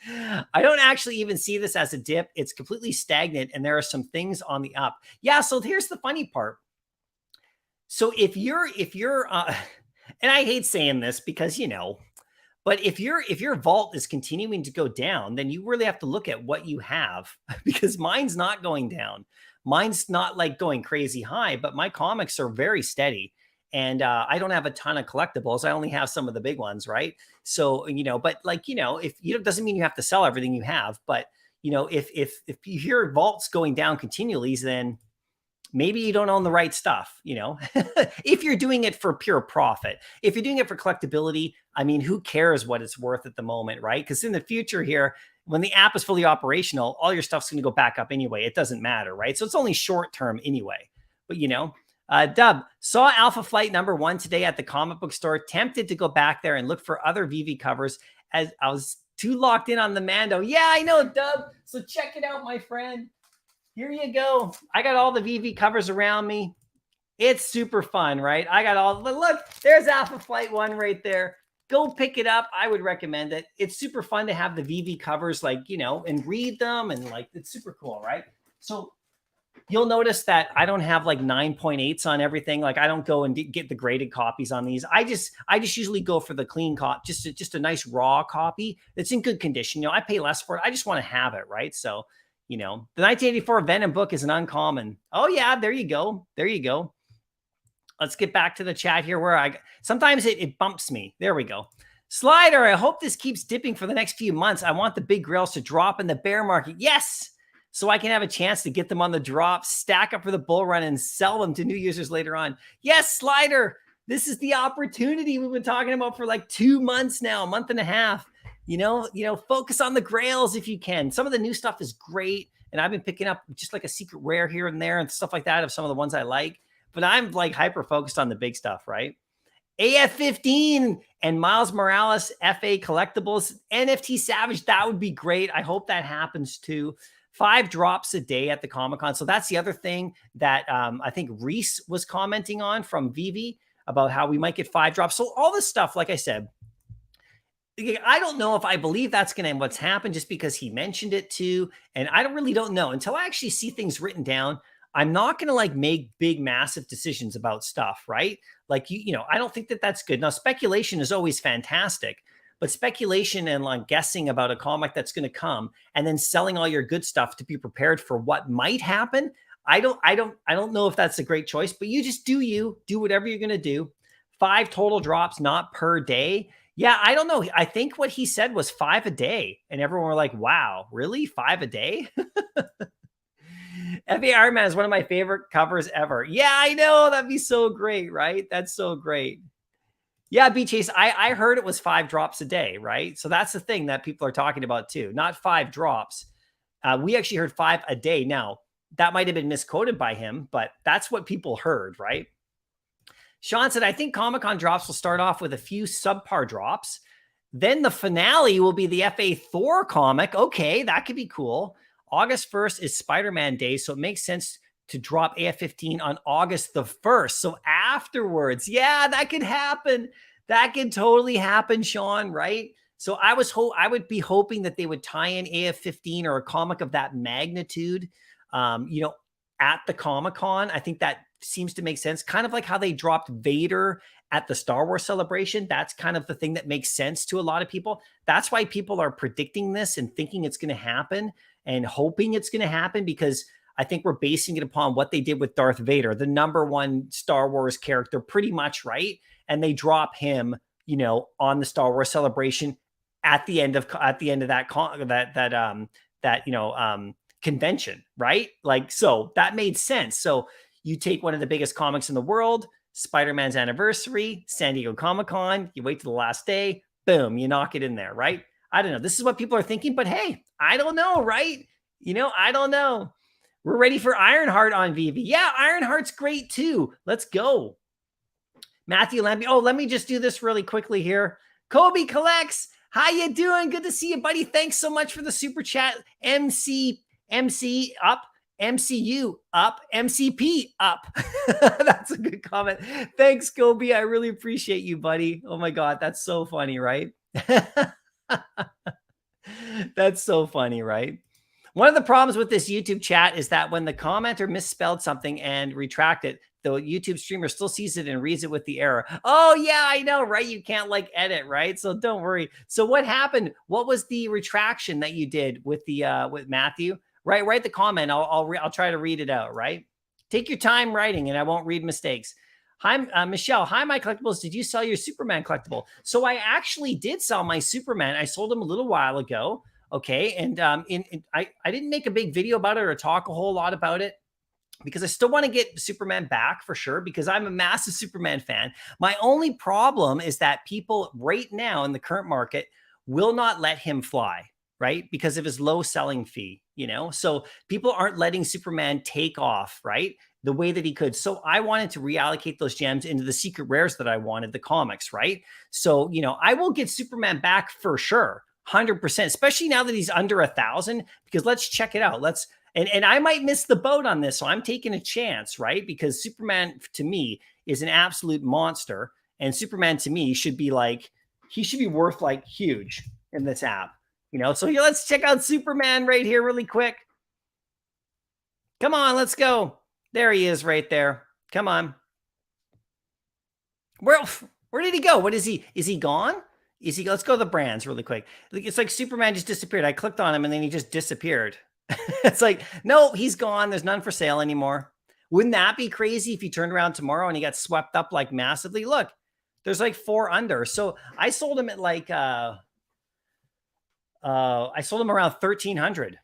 I don't actually even see this as a dip. It's completely stagnant, and there are some things on the up. Yeah, so here's the funny part. So if you're and I hate saying this because, but if your vault is continuing to go down, then you really have to look at what you have, because mine's not going down. Mine's not going crazy high, but my comics are very steady. And I don't have a ton of collectibles. I only have some of the big ones, right? So, but if doesn't mean you have to sell everything you have, but if your vault's going down continually, then maybe you don't own the right stuff, if you're doing it for pure profit. If you're doing it for collectability, I mean, who cares what it's worth at the moment, right? Because in the future here, when the app is fully operational, all your stuff's going to go back up anyway. It doesn't matter, right? So it's only short term anyway. But, Dub, saw Alpha Flight #1 today at the comic book store. Tempted to go back there and look for other VV covers as I was too locked in on the Mando. Yeah, I know, Dub. So check it out, my friend. Here you go. I got all the VV covers around me. It's super fun, right? I got all, look, there's Alpha Flight 1 right there. Go pick it up. I would recommend it. It's super fun to have the VV covers, like, you know, and read them, and like, it's super cool, right? So you'll notice that I don't have like 9.8s on everything. Like I don't go and get the graded copies on these. I just usually go for the clean copy, just a nice raw copy that's in good condition. You know, I pay less for it. I just want to have it, right? So, you know, the 1984 Venom book is an uncommon. Oh yeah, there you go. There you go. Let's get back to the chat here where sometimes it bumps me. There we go. Slider, I hope this keeps dipping for the next few months. I want the big grails to drop in the bear market. Yes. So I can have a chance to get them on the drop, stack up for the bull run, and sell them to new users later on. Yes, Slider. This is the opportunity we've been talking about for like 2 months now, a month and a half. You know, focus on the grails if you can. Some of the new stuff is great. And I've been picking up just like a secret rare here and there and stuff like that of some of the ones I like. But I'm like hyper focused on the big stuff, right? AF15 and Miles Morales FA collectibles, NFT Savage. That would be great. I hope that happens too. 5 drops a day at the Comic-Con. So that's the other thing that I think Reese was commenting on from Vivi about how we might get 5 drops. So all this stuff, like I said, I don't know if I believe that's going to what's happened just because he mentioned it too. And I really don't know until I actually see things written down. I'm not going to like make big, massive decisions about stuff, right? Like, you know, I don't think that that's good. Now, speculation is always fantastic, but speculation and like guessing about a comic that's going to come and then selling all your good stuff to be prepared for what might happen. I don't know if that's a great choice, but you just do whatever you're going to do. 5 total drops, not per day. Yeah, I don't know. I think what he said was 5 a day. And everyone were like, wow, really? 5 a day? FA Iron Man is one of my favorite covers ever. Yeah, I know. That'd be so great, right? That's so great. Yeah, B Chase, I heard it was 5 drops a day, right? So that's the thing that people are talking about too. Not 5 drops. We actually heard 5 a day. Now, that might have been misquoted by him, but that's what people heard, right? Sean said, I think Comic-Con drops will start off with a few subpar drops. Then the finale will be the FA Thor comic. Okay, that could be cool. August 1st is Spider-Man Day, so it makes sense to drop AF15 on August the 1st. So afterwards, yeah, that could happen. That could totally happen, Sean, right? So I would be hoping that they would tie in AF15 or a comic of that magnitude, you know, at the Comic-Con. I think that seems to make sense. Kind of like how they dropped Vader at the Star Wars celebration. That's kind of the thing that makes sense to a lot of people. That's why people are predicting this and thinking it's going to happen and hoping it's going to happen, because I think we're basing it upon what they did with Darth Vader, the #1 Star Wars character, pretty much, right? And they drop him, you know, on the Star Wars celebration at the end of that convention, right? Like, so that made sense. So you take one of the biggest comics in the world, Spider-Man's anniversary, San Diego Comic-Con, you wait till the last day, boom, you knock it in there, right? I don't know. This is what people are thinking, but hey, I don't know, right? You know, I don't know. We're ready for Ironheart on VV. Yeah, Ironheart's great too. Let's go. Matthew Lambie. Oh, let me just do this really quickly here. Kobe Collects. How you doing? Good to see you, buddy. Thanks so much for the super chat. MC up. MCU up, MCP up. That's a good comment. Thanks, Kobe. I really appreciate you, buddy. Oh my God, that's so funny, right? That's so funny, right? One of the problems with this YouTube chat is that when the commenter misspelled something and retract it, the YouTube streamer still sees it and reads it with the error. Oh yeah, I know, right? You can't like edit, right? So don't worry. So what happened? What was the retraction that you did with the with Matthew? Right, write the comment. I'll try to read it out. Right, take your time writing, and I won't read mistakes. Hi, Michelle. Hi, Mycollectables. Did you sell your Superman collectible? So I actually did sell my Superman. I sold him a little while ago. Okay, and I didn't make a big video about it or talk a whole lot about it, because I still want to get Superman back for sure, because I'm a massive Superman fan. My only problem is that people right now in the current market will not let him fly, right? Because of his low selling fee. you know? So people aren't letting Superman take off, right? The way that he could. So I wanted to reallocate those gems into the secret rares that I wanted, the comics, right? So, you know, I will get Superman back for sure. 100%, especially now that he's under 1,000, because let's check it out. And I might miss the boat on this. So I'm taking a chance, right? Because Superman to me is an absolute monster. And Superman to me should be like, he should be worth like huge in this app, you know? So here, let's check out Superman right here really quick. Come on, let's go. There he is right there. Come on. Where did he go? What is he? Is he gone? Let's go to the brands really quick. It's like Superman just disappeared. I clicked on him and then he just disappeared. It's like, no, he's gone. There's none for sale anymore. Wouldn't that be crazy if he turned around tomorrow and he got swept up like massively? Look, there's like 4 under. So I sold him at like, I sold him around 1,300.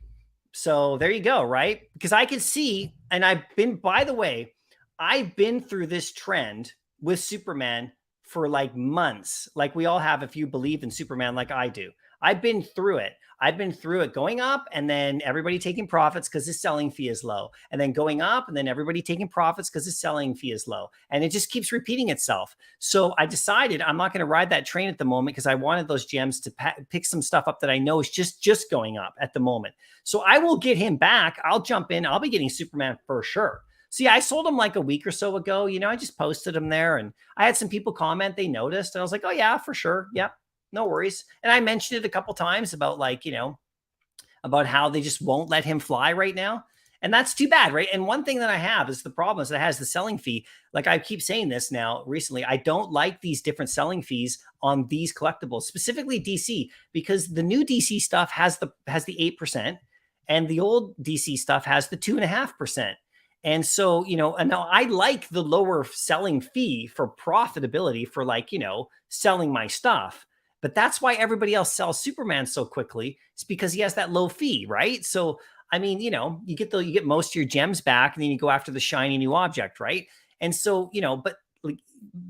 So there you go, right? Because I can see, and by the way, I've been through this trend with Superman for like months. Like we all have if you believe in Superman like I do. I've been through it. I've been through it going up and then everybody taking profits because his selling fee is low. And then going up and then everybody taking profits because his selling fee is low. And it just keeps repeating itself. So I decided I'm not going to ride that train at the moment because I wanted those gems to pick some stuff up that I know is just going up at the moment. So I will get him back. I'll jump in. I'll be getting Superman for sure. See, I sold him like a week or so ago. You know, I just posted him there and I had some people comment. They noticed and I was like, oh yeah, for sure. Yep. No worries. And I mentioned it a couple times about like, you know, about how they just won't let him fly right now. And that's too bad, right? And one thing that I have is the problem is that it has the selling fee. Like I keep saying this now recently, I don't like these different selling fees on these collectibles, specifically DC, because the new DC stuff has the 8% and the old DC stuff has the 2.5%. And so, you know, and now I like the lower selling fee for profitability for like, you know, selling my stuff. But that's why everybody else sells Superman so quickly. It's because he has that low fee, right? So, I mean, you know, you get most of your gems back and then you go after the shiny new object, right? And so, you know, but like,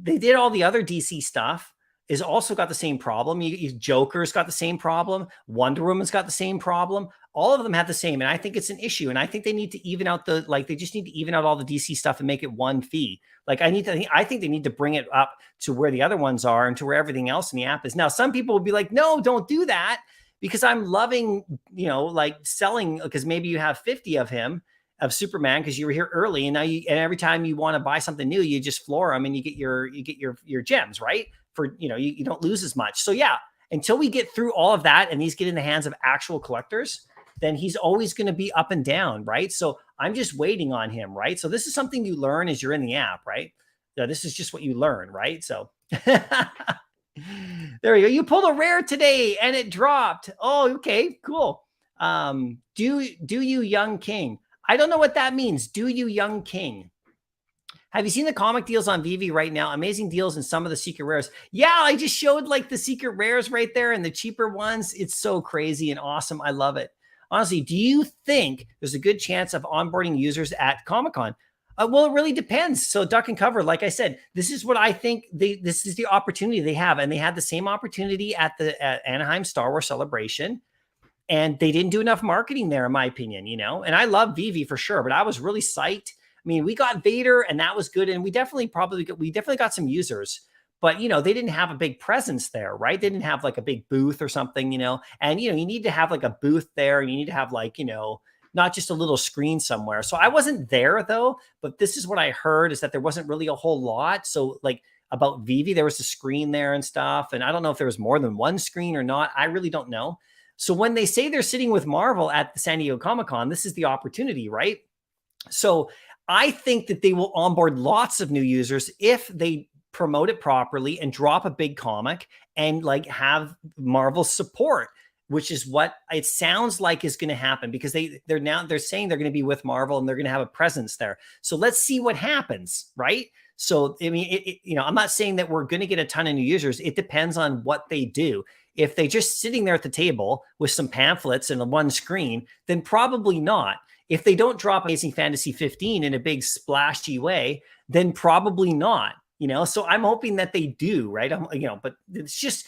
they did all the other DC stuff is also got the same problem. Joker's got the same problem. Wonder Woman's got the same problem. All of them have the same. And I think it's an issue. And I think they need to even out they just need to even out all the DC stuff and make it one fee. Like I think they need to bring it up to where the other ones are and to where everything else in the app is. Now, some people will be like, no, don't do that because I'm loving, you know, like selling because maybe you have 50 of him of Superman because you were here early and now and every time you want to buy something new, you just floor them and you get your gems, right? For, you know, you don't lose as much. So yeah, until we get through all of that and these get in the hands of actual collectors, then he's always going to be up and down, right? So I'm just waiting on him, right? So this is something you learn as you're in the app, right? So this is just what you learn, right? So there you go. You pulled a rare today and it dropped. Oh, okay, cool. Do you young king? I don't know what that means. Do you young king? Have you seen the comic deals on VV right now? Amazing deals in some of the secret rares. Yeah, I just showed like the secret rares right there and the cheaper ones. It's so crazy and awesome. I love it. Honestly, do you think there's a good chance of onboarding users at Comic-Con? Well, it really depends. So duck and cover, like I said, this is what I think this is the opportunity they have. And they had the same opportunity at Anaheim Star Wars Celebration. And they didn't do enough marketing there, in my opinion, you know? And I love VV for sure, but I was really psyched. I mean, we got Vader and that was good. And we definitely got some users, but you know, they didn't have a big presence there, right? They didn't have like a big booth or something, you know, and you know, you need to have like a booth there and you need to have like, you know, not just a little screen somewhere. So I wasn't there though, but this is what I heard is that there wasn't really a whole lot. So like about VV, there was a screen there and stuff. And I don't know if there was more than one screen or not. I really don't know. So when they say they're sitting with Marvel at the San Diego Comic-Con, this is the opportunity, right? So I think that they will onboard lots of new users if they promote it properly and drop a big comic and like have Marvel support, which is what it sounds like is going to happen because they're saying they're going to be with Marvel and they're going to have a presence there. So let's see what happens, right? So, I mean, you know, I'm not saying that we're going to get a ton of new users. It depends on what they do. If they're just sitting there at the table with some pamphlets and a one screen, then probably not. If they don't drop Amazing Fantasy 15 in a big splashy way, then probably not, you know? So I'm hoping that they do, right? You know, but it's just,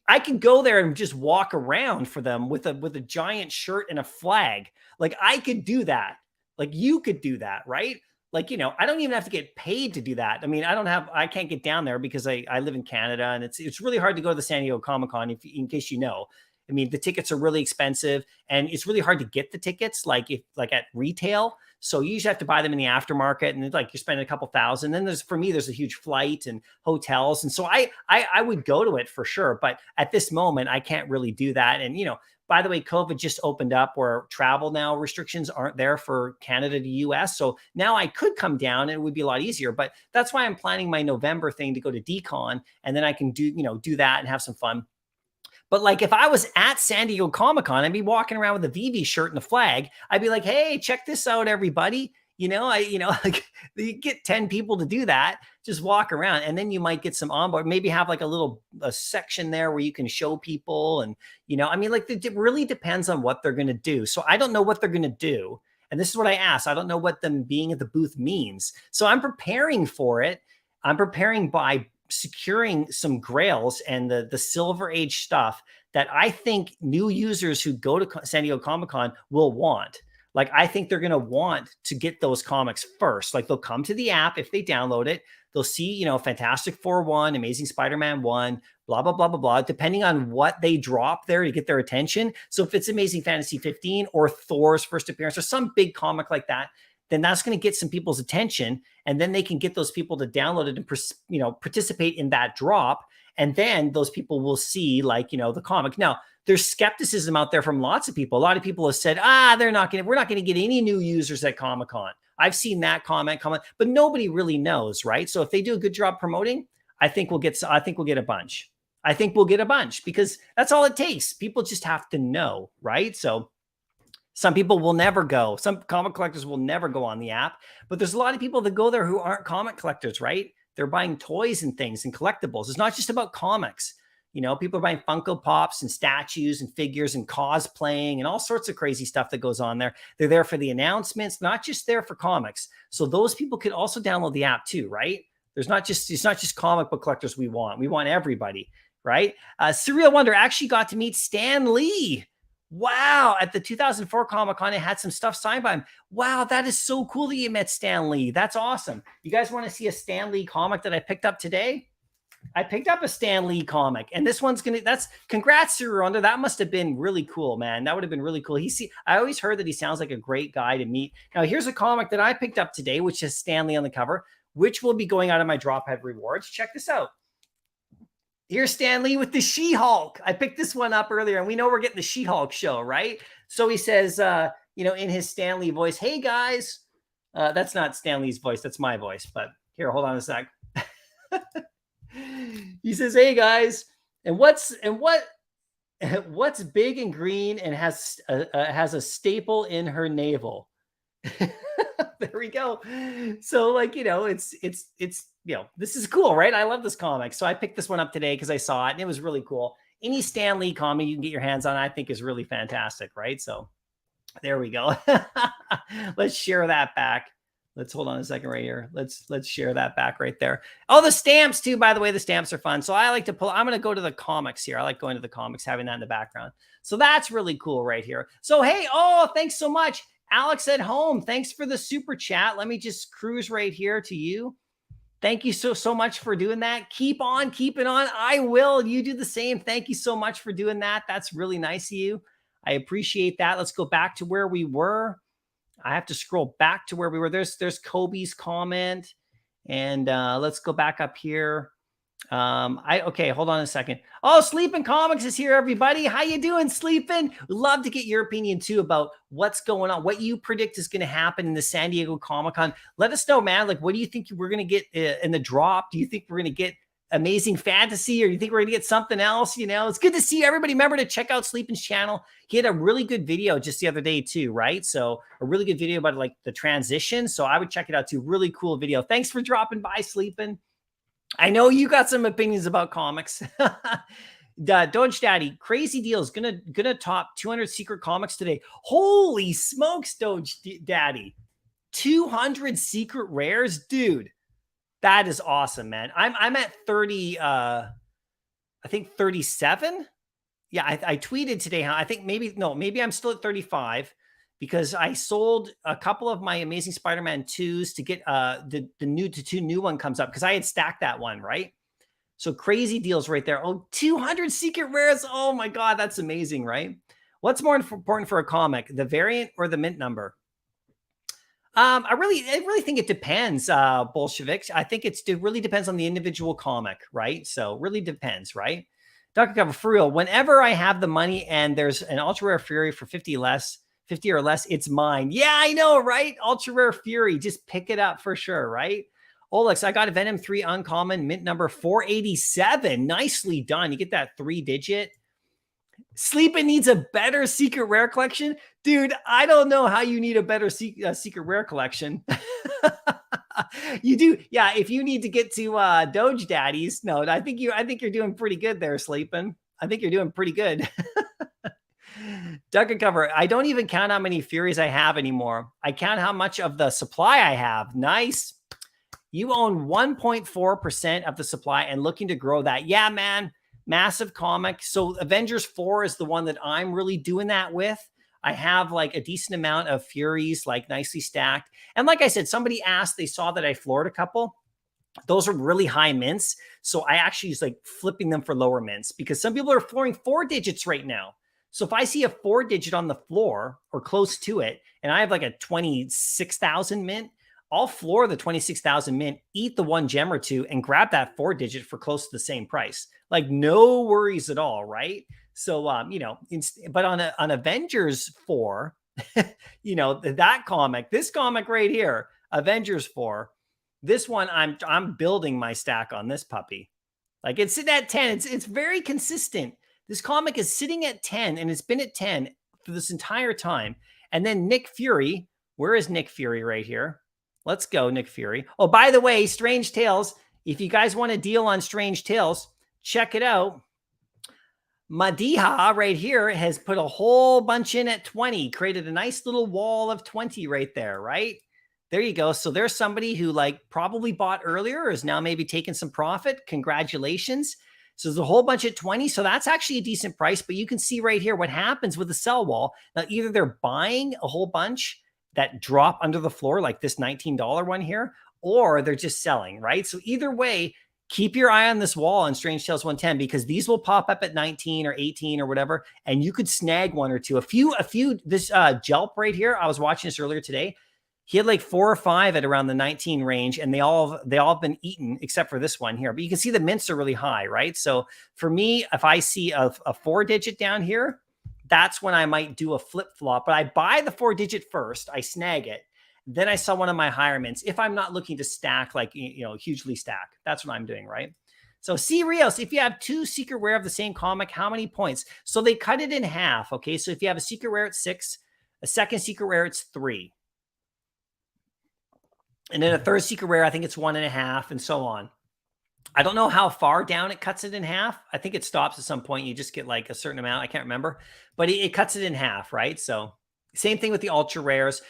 I can go there and just walk around for them with a giant shirt and a flag. Like I could do that. Like you could do that, right? Like, I don't even have to get paid to do that. I mean, I can't get down there because I live in Canada, and it's really hard to go to the San Diego Comic-Con, in case you know. I mean, the tickets are really expensive, and it's really hard to get the tickets like at retail. So you usually have to buy them in the aftermarket, and it's like you're spending a couple thousand. Then for me, there's a huge flight and hotels. And so I would go to it for sure. But at this moment, I can't really do that. And, by the way, COVID just opened up where travel now restrictions aren't there for Canada to US. So now I could come down and it would be a lot easier. But that's why I'm planning my November thing to go to Decon, and then I can do that and have some fun. But like if I was at San Diego Comic-Con, I'd be walking around with a VV shirt and a flag. I'd be like, hey, check this out, everybody. Like you get 10 people to do that, just walk around, and then you might get some onboard, maybe have like a section there where you can show people. And, like it really depends on what they're going to do. So I don't know what they're going to do. And this is what I asked. I don't know what them being at the booth means. So I'm preparing for it. I'm preparing by securing some grails and the Silver Age stuff that I think new users who go to San Diego Comic-Con will want. Like, I think they're going to want to get those comics first. Like, they'll come to the app if they download it. They'll see, Fantastic Four 1, Amazing Spider-Man 1, blah, blah, blah, blah, blah, depending on what they drop there to get their attention. So if it's Amazing Fantasy 15 or Thor's first appearance or some big comic like that, then that's going to get some people's attention, and then they can get those people to download it and participate in that drop, and then those people will see the comic. Now, there's skepticism out there from lots of people. A lot of people have said, we're not going to get any new users at Comic-Con. I've seen that comment, but nobody really knows, right? So if they do a good job promoting, I think we'll get a bunch. I think we'll get a bunch because that's all it takes. People just have to know, right? So some people will never go. Some comic collectors will never go on the app, but there's a lot of people that go there who aren't comic collectors, right? They're buying toys and things and collectibles. It's not just about comics. People are buying Funko Pops and statues and figures and cosplaying and all sorts of crazy stuff that goes on there. They're there for the announcements, not just there for comics. So those people could also download the app too, right? It's not just comic book collectors we want. We want everybody, right? Surreal Wonder actually got to meet Stan Lee. Wow. At the 2004 Comic-Con, it had some stuff signed by him. Wow. That is so cool that you met Stan Lee. That's awesome. You guys want to see a Stan Lee comic that I picked up today? I picked up a Stan Lee comic, and this one's congrats, Surrender. That must have been really cool, man. That would have been really cool. I always heard that he sounds like a great guy to meet. Now, here's a comic that I picked up today, which has Stan Lee on the cover, which will be going out of my Drophead rewards. Check this out. Here's Stan Lee with the She-Hulk. I picked this one up earlier, and we know we're getting the She-Hulk show, right? So he says, in his Stan Lee voice, hey, guys. That's not Stan Lee's voice. That's my voice. But here, hold on a sec. He says, hey, guys. And what's big and green and has a staple in her navel? There we go. So it's this is cool, right? I love this comic. So I picked this one up today because I saw it and it was really cool. Any Stan Lee comic you can get your hands on, I think is really fantastic, right? So there we go. Let's share that back. Let's hold on a second right here. Let's share that back right there. Oh, the stamps too, by the way. The stamps are fun. So I like to I'm going to go to the comics here. I like going to the comics, having that in the background. So that's really cool right here. So, hey, thanks so much. Alex at home. Thanks for the super chat. Let me just cruise right here to you. Thank you so much for doing that. Keep on keeping on. I will. You do the same. Thank you so much for doing that. That's really nice of you. I appreciate that. Let's go back to where we were. I have to scroll back to where we were. There's Kobe's comment. And let's go back up here. Okay, hold on a second. Oh, Sleeping Comics is here, everybody. How you doing, Sleeping? Love to get your opinion too about what's going on, what you predict is going to happen in the San Diego Comic-Con. Let us know, man. Like, what do you think we're going to get in the drop? Do you think we're going to get Amazing Fantasy, or you think we're going to get something else? It's good to see everybody. Remember to check out Sleeping's channel. He had a really good video just the other day too, right? So a really good video about the transition. So I would check it out too. Really cool video. Thanks for dropping by, Sleeping. I know you got some opinions about comics. Doge Daddy, crazy deals. Gonna top 200 secret comics today. Holy smokes, Doge Daddy. 200 secret rares, dude. That is awesome, man. I'm at 30. I think 37. Yeah, I tweeted today how I think maybe I'm still at 35 because I sold a couple of my Amazing Spider-Man 2s to get the two new one comes up because I had stacked that one, right? So crazy deals right there. Oh, 200 secret rares. Oh my God, that's amazing, right? What's more important for a comic, the variant or the mint number? I really think it depends, Bolsheviks. I think it really depends on the individual comic, right? So really depends, right? Dr. Cover, for real, whenever I have the money and there's an ultra rare Fury for 50 or less, it's mine. Yeah, I know, right? Ultra rare Fury, just pick it up for sure, right? Olex, I got a Venom 3 uncommon, mint number 487. Nicely done. You get that 3-digit. Sleeping needs a better secret rare collection. Dude, I don't know how you need a better secret rare collection. You do. Yeah, if you need to get to Doge Daddies. No, I think you're doing pretty good there, Sleeping. I think you're doing pretty good. Duck and Cover. I don't even count how many Furies I have anymore. I count how much of the supply I have. Nice. You own 1.4% of the supply and looking to grow that. Yeah, man. Massive comic. So Avengers 4 is the one that I'm really doing that with. I have like a decent amount of Furies, like nicely stacked. And like I said, somebody asked, they saw that I floored a couple. Those are really high mints. So I actually use like flipping them for lower mints because some people are flooring 4 digits right now. So if I see a 4-digit on the floor or close to it, and I have like a 26,000 mint, I'll floor the 26,000 mint, eat the 1 gem or 2, and grab that 4-digit for close to the same price. Like no worries at all, right? So, but on Avengers 4, that comic, this comic right here, Avengers 4, this one, I'm building my stack on this puppy. Like it's sitting at 10. It's very consistent. This comic is sitting at 10, and it's been at 10 for this entire time. And then Nick Fury, where is Nick Fury right here? Let's go, Nick Fury. Oh, by the way, Strange Tales, if you guys want a deal on Strange Tales, check it out. Madiha right here has put a whole bunch in at 20, created a nice little wall of 20 right there, right? There you go. So there's somebody who like probably bought earlier or is now maybe taking some profit. Congratulations. So there's a whole bunch at 20. So that's actually a decent price, but you can see right here what happens with the sell wall. Now, either they're buying a whole bunch that drop under the floor, like this $19 one here, or they're just selling, right? So either way, keep your eye on this wall on Strange Tales 110 because these will pop up at 19 or 18 or whatever, and you could snag one or two. A few. This Jelp right here, I was watching this earlier today. He had like 4 or 5 at around the 19 range, and they all have been eaten except for this one here. But you can see the mints are really high, right? So for me, if I see a 4-digit down here, that's when I might do a flip-flop. But I buy the 4-digit first, I snag it. Then I sell one of my higher mints if I'm not looking to stack, like, hugely stack. That's what I'm doing, right? So see Rios, if you have 2 secret rare of the same comic, how many points? So they cut it in half, okay? So if you have a secret rare, it's 6. A second secret rare, it's 3. And then a third secret rare, I think it's 1.5, and so on. I don't know how far down it cuts it in half. I think it stops at some point. You just get like a certain amount. I can't remember, but it cuts it in half, right? So same thing with the ultra rares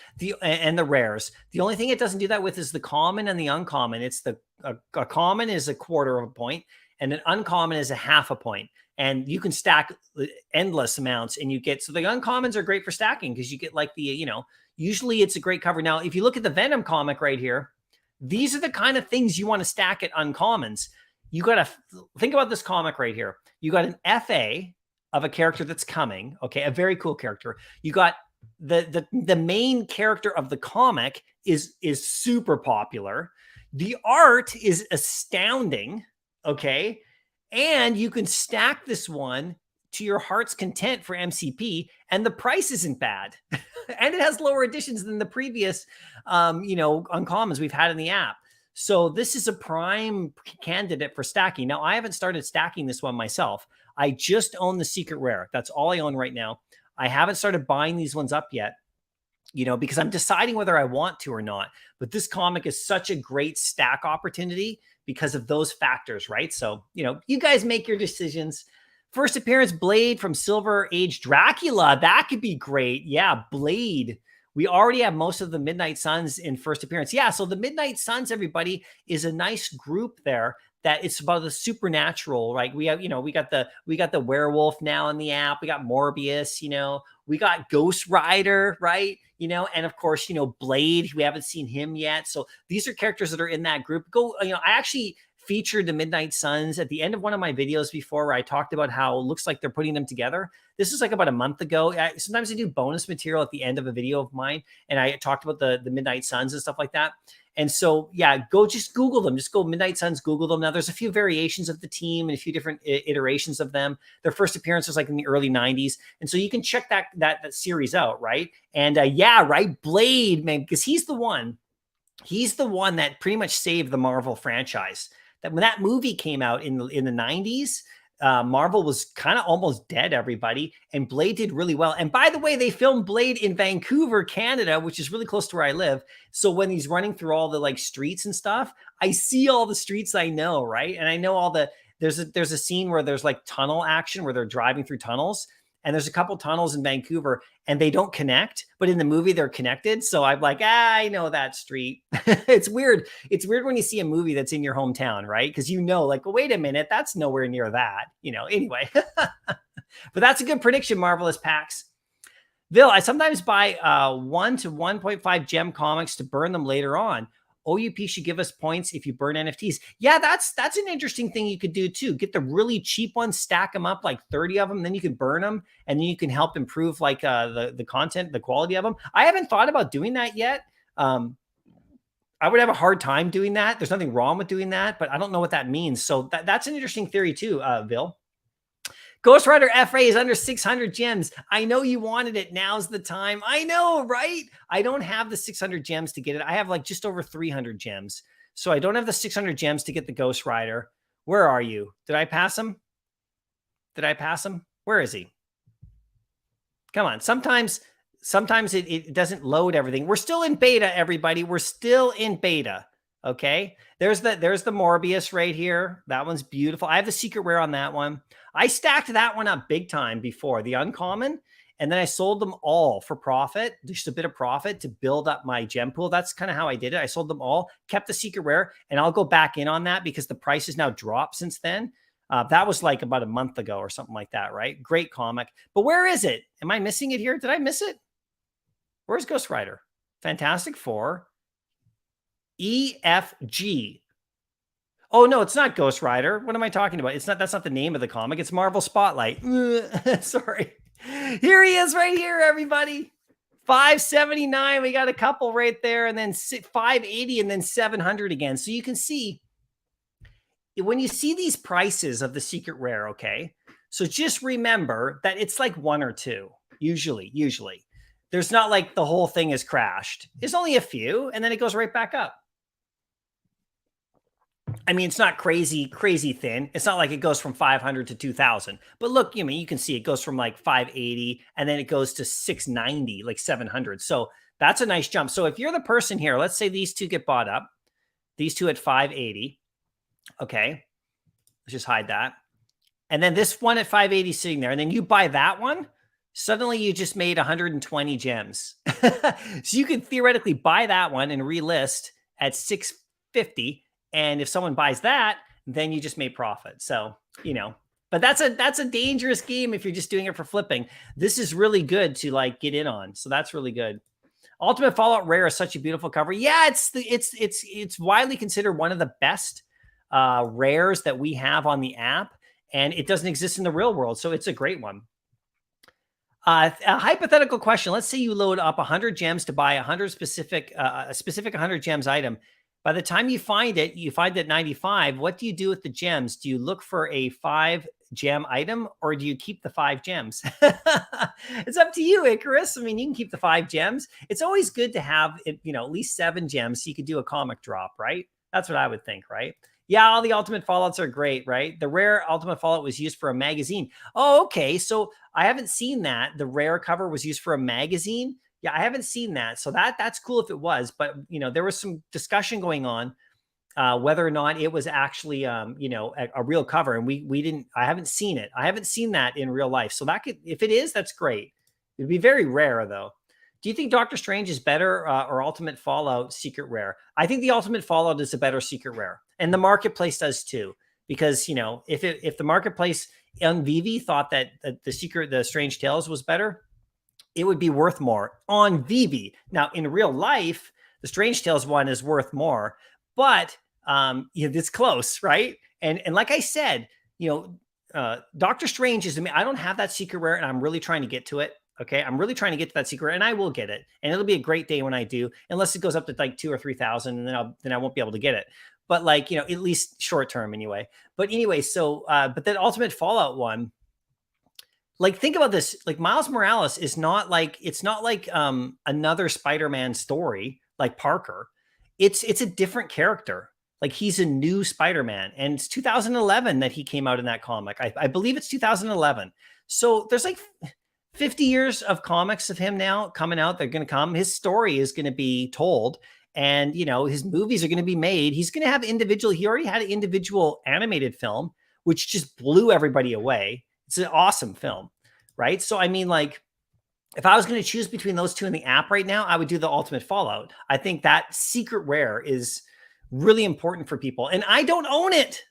and the rares. The only thing it doesn't do that with is the common and the uncommon. It's a common is a 1/4 of a point, and an uncommon is a 1/2 a point. And you can stack endless amounts, and you get, so the uncommons are great for stacking because you get like the, usually it's a great cover. Now, if you look at the Venom comic right here, these are the kind of things you want to stack at uncommons. You got to think about this comic right here. You got an FA of a character that's coming. Okay. A very cool character. You got the main character of the comic is super popular. The art is astounding. Okay. And you can stack this one to your heart's content for MCP, and the price isn't bad. And it has lower editions than the previous, uncommons we've had in the app. So this is a prime candidate for stacking. Now, I haven't started stacking this one myself. I just own the secret rare. That's all I own right now. I haven't started buying these ones up yet, because I'm deciding whether I want to or not. But this comic is such a great stack opportunity because of those factors, right? So, you guys make your decisions. First appearance, Blade from Silver Age Dracula. That could be great. Yeah, Blade. We already have most of the Midnight Suns in first appearance. Yeah, so the Midnight Suns, everybody, is a nice group there that it's about the supernatural, right? We have, we got the werewolf now in the app. We got Morbius, we got Ghost Rider, right? And of course, Blade, we haven't seen him yet. So these are characters that are in that group. I actually featured the Midnight Suns at the end of one of my videos before, where I talked about how it looks like they're putting them together. This was like about a month ago. Sometimes I do bonus material at the end of a video of mine, and I talked about the Midnight Suns and stuff like that. And so, yeah, just Google them. Just go Midnight Suns, Google them. Now, there's a few variations of the team and a few different iterations of them. Their first appearance was like in the early 90s. And so you can check that series out, right? And yeah, right, Blade, man, because he's the one that pretty much saved the Marvel franchise. That when that movie came out in the 90s, Marvel was kind of almost dead, everybody, and Blade did really well. And by the way, they filmed Blade in Vancouver, Canada, which is really close to where I live. So when he's running through all the like streets and stuff, I see all the streets I know, right? And I know all the there's a scene where there's like tunnel action where they're driving through tunnels. And there's a couple tunnels in Vancouver and they don't connect, but in the movie they're connected. So I'm like, I know that street. It's weird. It's weird when you see a movie that's in your hometown, right? Because like, well, wait a minute, that's nowhere near that, anyway. But that's a good prediction, Marvelous Packs. Bill, I sometimes buy 1 to 1.5 gem comics to burn them later on. OUP should give us points if you burn NFTs. Yeah, that's an interesting thing you could do too. Get the really cheap ones, stack them up like 30 of them, then you can burn them, and then you can help improve like the content, the quality of them. I haven't thought about doing that yet. I would have a hard time doing that. There's nothing wrong with doing that, but I don't know what that means. So that's an interesting theory too, Bill. Ghost Rider FA is under 600 gems. I know you wanted it. Now's the time. I know, right? I don't have the 600 gems to get it. I have like just over 300 gems. So I don't have the 600 gems to get the Ghost Rider. Where are you? Did I pass him? Where is he? Come on. Sometimes it doesn't load everything. We're still in beta, everybody. We're still in beta. Okay. There's the Morbius right here. That one's beautiful. I have the secret rare on that one. I stacked that one up big time before, the uncommon, and then I sold them all for profit, just a bit of profit to build up my gem pool. That's kind of how I did it. I sold them all, kept the secret rare, and I'll go back in on that because the price has now dropped since then. That was like about a month ago or something like that, right? Great comic. But where is it? Am I missing it here? Did I miss it? Where's Ghost Rider? Fantastic Four. EFG. Oh, no, it's not Ghost Rider. What am I talking about? That's not the name of the comic. It's Marvel Spotlight. Sorry. Here he is right here, everybody. 579. We got a couple right there, and then 580 and then 700 again. So you can see when you see these prices of the secret rare, okay? So just remember that it's like one or two, usually. There's not like the whole thing is crashed. There's only a few, and then it goes right back up. I mean, it's not crazy thin. It's not like it goes from 500 to 2,000. But look, you can see it goes from like 580 and then it goes to 690, like 700. So that's a nice jump. So if you're the person here, let's say these two get bought up. These two at 580. Okay. Let's just hide that. And then this one at 580 sitting there. And then you buy that one. Suddenly you just made 120 gems. So you could theoretically buy that one and relist at 650. And if someone buys that, then you just made profit. So, but that's a dangerous game if you're just doing it for flipping. This is really good to like get in on. So that's really good. Ultimate Fallout Rare is such a beautiful cover. Yeah, it's widely considered one of the best rares that we have on the app, and it doesn't exist in the real world. So it's a great one. A hypothetical question. Let's say you load up 100 gems to buy a specific 100 gems item. By the time you find it at 95. What do you do with the gems? Do you look for a 5 gem item or do you keep the 5 gems? It's up to you, Icarus. I mean, you can keep the 5 gems. It's always good to have, at least 7 gems so you could do a comic drop, right? That's what I would think, right? Yeah, all the Ultimate Fallouts are great, right? The rare Ultimate Fallout was used for a magazine. Oh, okay. So I haven't seen that. The rare cover was used for a magazine. Yeah, I haven't seen that. So that's cool if it was, but there was some discussion going on whether or not it was actually a real cover, and I haven't seen it. I haven't seen that in real life. So that if it is, that's great. It'd be very rare though. Do you think Doctor Strange is better or Ultimate Fallout secret rare? I think the Ultimate Fallout is a better secret rare. And the marketplace does too, because, you know, if the marketplace on VV thought that the Strange Tales was better, it would be worth more on VV. Now, in real life, the Strange Tales one is worth more, but you know, it's close, right? And like I said, you know, Doctor Strange is, I don't have that secret rare, and I'm really trying to get to it. Okay, I'm really trying to get to that secret, and I will get it, and it'll be a great day when I do, unless it goes up to like 2,000 or 3,000, and then I won't be able to get it. But like, you know, at least short term anyway. But anyway, so but that Ultimate Fallout one, like, think about this. Like, Miles Morales is not like, it's not like another Spider-Man story like Parker. It's a different character. Like, he's a new Spider-Man, and it's 2011 that he came out in that comic. I believe it's 2011. So there's like 50 years of comics of him now coming out. They're going to come. His story is going to be told, and, you know, his movies are going to be made. He's going to have individual. He already had an individual animated film, which just blew everybody away. It's an awesome film, right? So, I mean, like, if I was going to choose between those two in the app right now, I would do the Ultimate Fallout. I think that secret rare is really important for people, and I don't own it.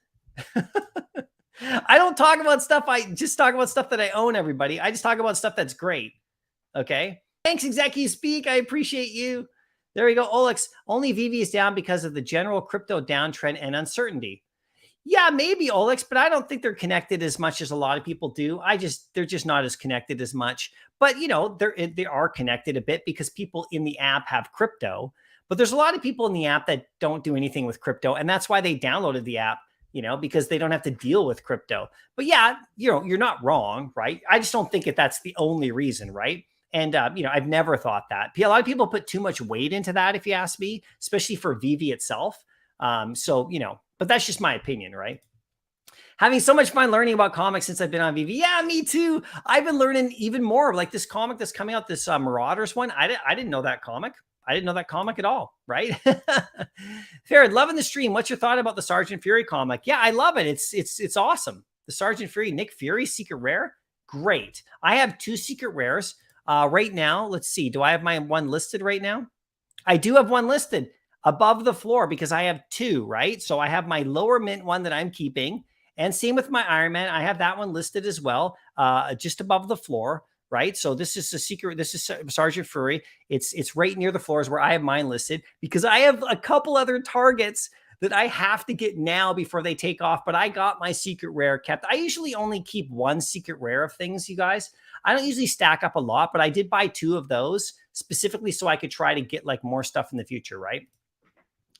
I don't talk about stuff. I just talk about stuff that I own, everybody. I just talk about stuff that's great. Okay. Thanks, Executive Speak. I appreciate you. There we go. Olex, only VV is down because of the general crypto downtrend and uncertainty. Yeah, maybe, Olex, but I don't think they're connected as much as a lot of people do. They're just not as connected as much. But, you know, they are connected a bit because people in the app have crypto. But there's a lot of people in the app that don't do anything with crypto, and that's why they downloaded the app, you know, because they don't have to deal with crypto. But yeah, you know, you're not wrong, right? I just don't think that's the only reason, right? And, you know, I've never thought that. A lot of people put too much weight into that, if you ask me, especially for VV itself. So, you know, but that's just my opinion, right? Having so much fun learning about comics since I've been on VV. Yeah, me too. I've been learning even more. Like this comic that's coming out, this Marauders one. I didn't know that comic. I didn't know that comic at all, right? Farrad, loving the stream. What's your thought about the Sergeant Fury comic? Yeah, I love it. It's awesome. The Sergeant Fury, Nick Fury, secret rare. Great. I have 2 secret rares right now. Let's see. Do I have my one listed right now? I do have one listed above the floor because I have 2, right? So I have my lower mint one that I'm keeping, and same with my Iron Man. I have that one listed as well, just above the floor, right? So this is a secret. This is Sergeant Fury. It's right near the floors where I have mine listed because I have a couple other targets that I have to get now before they take off. But I got my secret rare kept. I usually only keep 1 secret rare of things, you guys. I don't usually stack up a lot, but I did buy 2 of those specifically so I could try to get like more stuff in the future, right?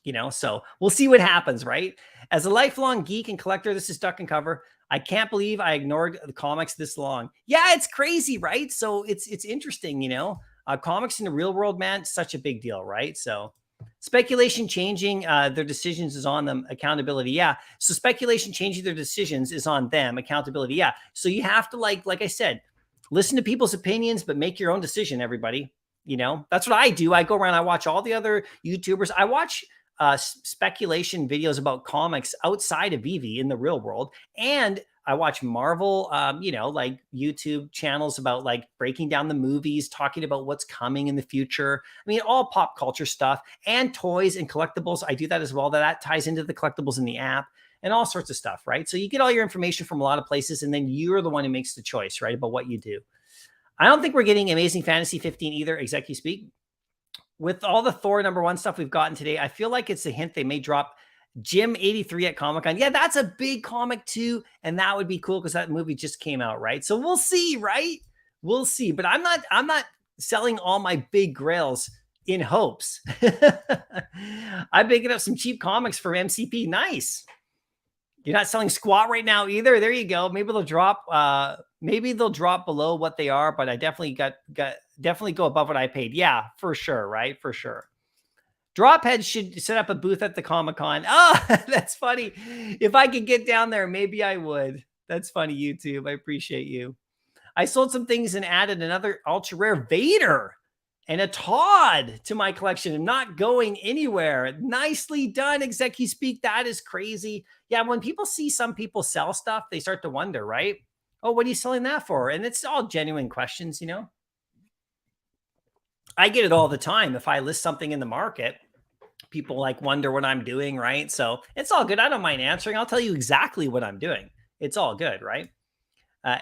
You know, so we'll see what happens, right? As a lifelong geek and collector, this is Duck and Cover. I can't believe I ignored the comics this long. Yeah, it's crazy, right? So it's interesting, you know. Comics in the real world, man, such a big deal, right? So speculation changing their decisions is on them. Accountability, yeah. So speculation changing their decisions is on them. Accountability, yeah. So you have to like I said, listen to people's opinions, but make your own decision, everybody. You know, that's what I do. I go around, I watch all the other YouTubers. I watch speculation videos about comics outside of VV in the real world. And I watch Marvel, you know, like YouTube channels about like breaking down the movies, talking about what's coming in the future. I mean, all pop culture stuff and toys and collectibles. I do that as well. That ties into the collectibles in the app and all sorts of stuff, right? So you get all your information from a lot of places, and then you're the one who makes the choice, right, about what you do. I don't think we're getting Amazing Fantasy 15 either, Executive Speak. With all the Thor #1 stuff we've gotten today, I feel like it's a hint they may drop Jim 83 at Comic-Con. Yeah, that's a big comic too, and that would be cool because that movie just came out, right? So we'll see, right? We'll see. But I'm not selling all my big grails in hopes. I'm picking up some cheap comics from MCP. Nice. You're not selling squat right now either. There you go. Maybe they'll drop. Maybe they'll drop below what they are, but I definitely definitely go above what I paid. Yeah, for sure. Right. For sure. Drophead should set up a booth at the Comic-Con. Oh, that's funny. If I could get down there, maybe I would. That's funny, YouTube. I appreciate you. I sold some things and added another ultra rare Vader and a Todd to my collection and not going anywhere. Nicely done, Executive Speak. That is crazy. Yeah, when people see some people sell stuff, they start to wonder, right? Oh, what are you selling that for? And it's all genuine questions, you know? I get it all the time if I list something in the market. people like wonder what I'm doing, right? So it's all good. I don't mind answering. I'll tell you exactly what I'm doing. It's all good, right?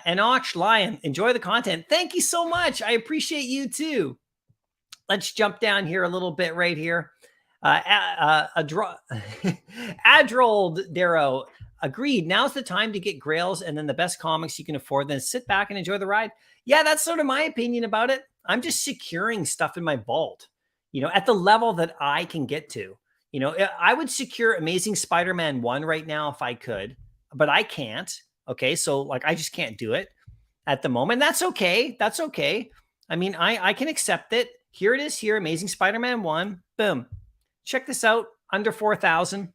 Enoch Lion, enjoy the content. Thank you so much. I appreciate you too. Let's jump down here a little bit right here. Adrold Darrow, agreed. Now's the time to get grails and then the best comics you can afford. Then sit back and enjoy the ride. Yeah, that's sort of my opinion about it. I'm just securing stuff in my vault, at the level that I can get to. I would secure Amazing Spider-Man 1 right now if I could, but I can't. Okay, so like I just can't do it at the moment. That's okay. That's okay. I mean, I can accept it. Here it is here, Amazing Spider-Man 1. Boom. Check this out, under 4,000.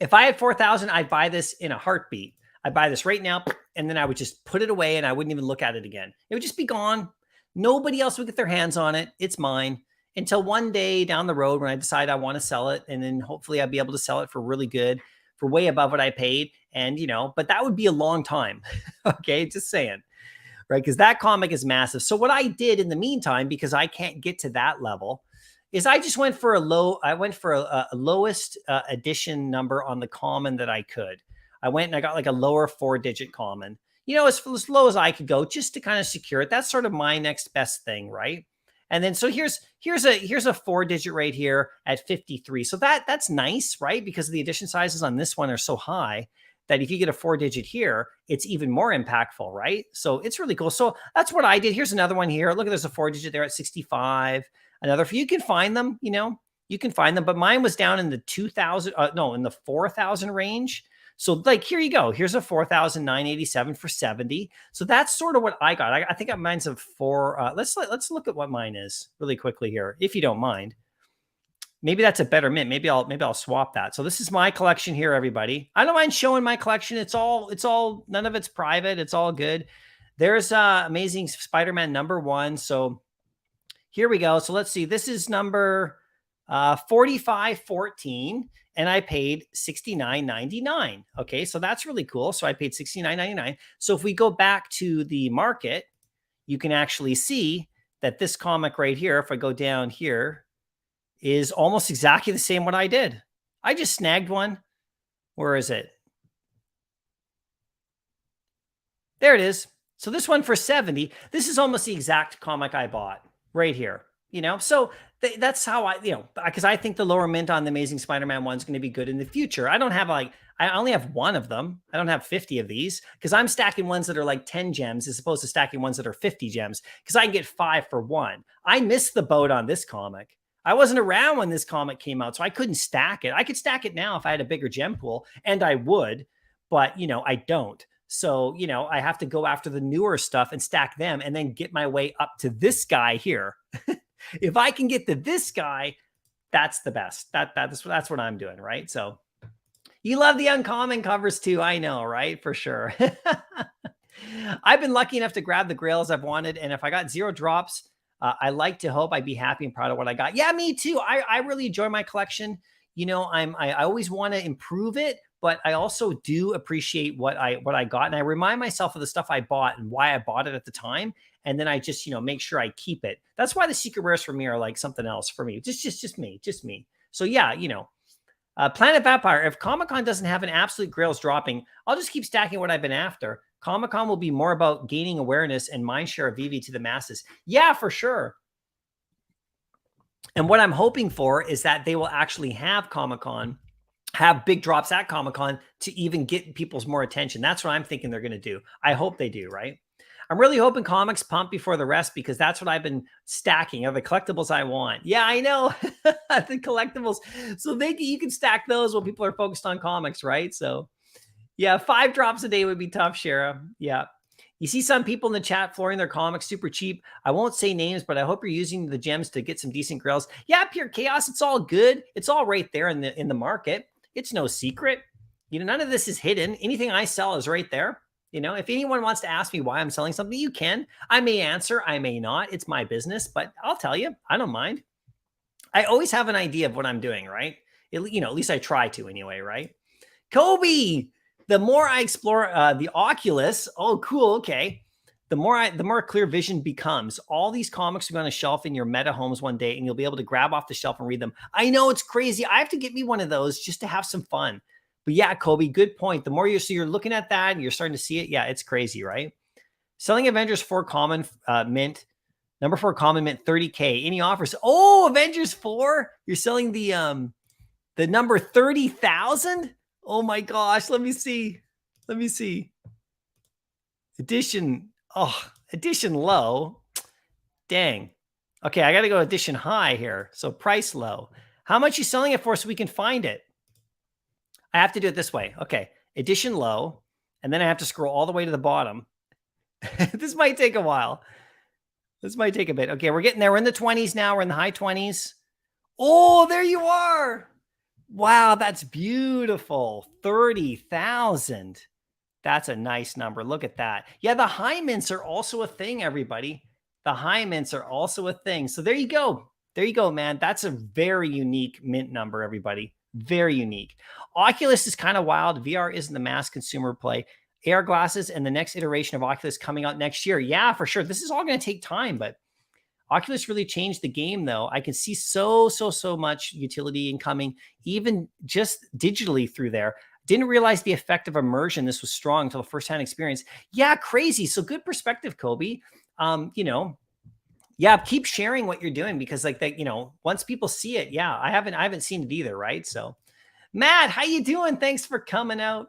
If I had 4,000, I'd buy this in a heartbeat. I'd buy this right now, and then I would just put it away and I wouldn't even look at it again. It would just be gone. Nobody else would get their hands on it. It's mine. Until one day down the road when I decide I want to sell it, and then hopefully I'll be able to sell it for really good, for way above what I paid. And, but that would be a long time. Okay, just saying. Right? Because that comic is massive. So what I did in the meantime, because I can't get to that level, is I just went for a lowest edition number on the common that I could. I went and I got like a lower 4-digit common, as low as I could go just to kind of secure it. That's sort of my next best thing, right? And then so here's a 4-digit right here at 53. So that's nice, right? Because the edition sizes on this one are so high that if you get a 4-digit here, it's even more impactful, right? So it's really cool. So that's what I did. Here's another one here. Look, there's a 4-digit there at 65. Another, you can find them, you can find them. But mine was down in the 2,000, in the 4,000 range. So like, here you go. Here's a 4,987 for 70. So that's sort of what I got. I think mine's a 4. Let's look at what mine is really quickly here, if you don't mind. Maybe that's a better mint. Maybe I'll swap that. So this is my collection here, everybody. I don't mind showing my collection. It's all none of it's private. It's all good. There's Amazing Spider-Man number 1. So here we go. So let's see. This is number 4514, and I paid $69.99. Okay, so that's really cool. So I paid $69.99. So if we go back to the market, you can actually see that this comic right here, if I go down here, is almost exactly the same what I did. I just snagged one. Where is it? There it is. So this one for 70, this is almost the exact comic I bought right here, So that's how I, because I think the lower mint on the Amazing Spider-Man 1 is going to be good in the future. I only have one of them. I don't have 50 of these because I'm stacking ones that are like 10 gems as opposed to stacking ones that are 50 gems because I can get 5 for 1. I missed the boat on this comic. I wasn't around when this comic came out, so I couldn't stack it. I could stack it now if I had a bigger gem pool, and I would, but, I don't. So, I have to go after the newer stuff and stack them and then get my way up to this guy here. If I can get to this guy, that's the best. That's what I'm doing, right? So you love the uncommon covers too. I know, right? For sure. I've been lucky enough to grab the grails I've wanted, and if I got 0 drops, I like to hope I'd be happy and proud of what I got. Yeah, me too. I really enjoy my collection. I always want to improve it, but I also do appreciate what I got. And I remind myself of the stuff I bought and why I bought it at the time. And then I just, make sure I keep it. That's why the secret rares for me are like something else for me. Just me. So yeah, Planet Vampire, if Comic-Con doesn't have an absolute grails dropping, I'll just keep stacking what I've been after. Comic-Con will be more about gaining awareness and mindshare of VV to the masses. Yeah, for sure. And what I'm hoping for is that they will actually have Comic-Con, have big drops at Comic-Con to even get people's more attention. That's what I'm thinking they're going to do. I hope they do, right? I'm really hoping comics pump before the rest because that's what I've been stacking are the collectibles I want. Yeah, I know. The collectibles. So you can stack those while people are focused on comics, right? So yeah, 5 drops a day would be tough, Shara. Yeah. You see some people in the chat flooring their comics super cheap. I won't say names, but I hope you're using the gems to get some decent grails. Yeah, Pure Chaos, it's all good. It's all right there in the market. It's no secret. None of this is hidden. Anything I sell is right there. If anyone wants to ask me why I'm selling something, you can. I may answer, I may not. It's my business, but I'll tell you, I don't mind. I always have an idea of what I'm doing, right? At least I try to anyway, right? Kobe, the more I explore the Oculus, oh, cool, okay. the more clear vision becomes. All these comics will be on a shelf in your meta homes one day, and you'll be able to grab off the shelf and read them. I know it's crazy. I have to get me one of those just to have some fun. But yeah, Kobe, good point. The more you're looking at that and you're starting to see it. Yeah, it's crazy, right? Selling Avengers 4 common mint. Number 4 common mint 30K. Any offers? Oh, Avengers 4. You're selling the number 30,000. Oh my gosh. Let me see. Edition. Oh, edition low. Dang. Okay, I got to go edition high here. So price low. How much you selling it for so we can find it? I have to do it this way. Okay, edition low. And then I have to scroll all the way to the bottom. This might take a while. This might take a bit. Okay, we're getting there. We're in the 20s now. We're in the high 20s. Oh, there you are. Wow, that's beautiful. 30,000. That's a nice number. Look at that. Yeah, the high mints are also a thing, everybody. The high mints are also a thing. So there you go. There you go, man. That's a very unique mint number, everybody. Very unique. Oculus is kind of wild. VR isn't the mass consumer play. AR glasses and the next iteration of Oculus coming out next year. Yeah, for sure. This is all going to take time, but Oculus really changed the game, though. I can see so much utility incoming, even just digitally through there. Didn't realize the effect of immersion. This was strong until the firsthand experience. Yeah, crazy. So good perspective, Kobe. Yeah, keep sharing what you're doing because like that, once people see it, yeah, I haven't seen it either, right? So Matt, how you doing? Thanks for coming out.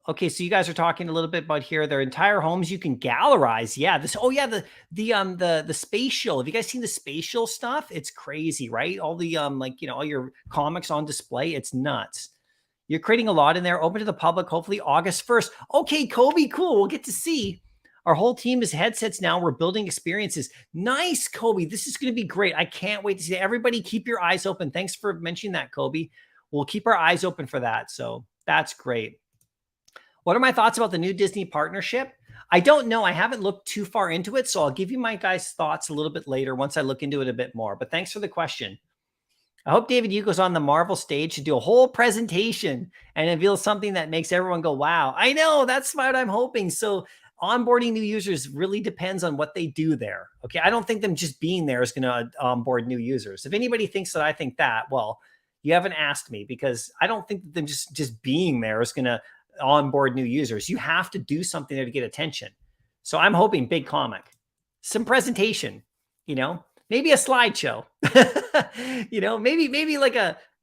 Okay, so you guys are talking a little bit about here. Their entire homes you can gallerize. Yeah, the spatial. Have you guys seen the spatial stuff? It's crazy, right? All the all your comics on display. It's nuts. You're creating a lot in there. Open to the public, hopefully August 1st. Okay, Kobe, cool. We'll get to see. Our whole team is headsets now. We're building experiences. Nice, Kobe. This is going to be great. I can't wait to see it. Everybody keep your eyes open. Thanks for mentioning that, Kobe. We'll keep our eyes open for that. So that's great. What are my thoughts about the new Disney partnership? I don't know. I haven't looked too far into it, so I'll give you my guys' thoughts a little bit later once I look into it a bit more. But thanks for the question. I hope David Yuko's on the Marvel stage to do a whole presentation and reveal something that makes everyone go, wow. I know. That's what I'm hoping. So onboarding new users really depends on what they do there. Okay, I don't think them just being there is going to onboard new users. If anybody thinks that I think that, well, you haven't asked me because I don't think that them just being there is going to onboard new users. You have to do something there to get attention. So I'm hoping big comic, some presentation, maybe a slideshow,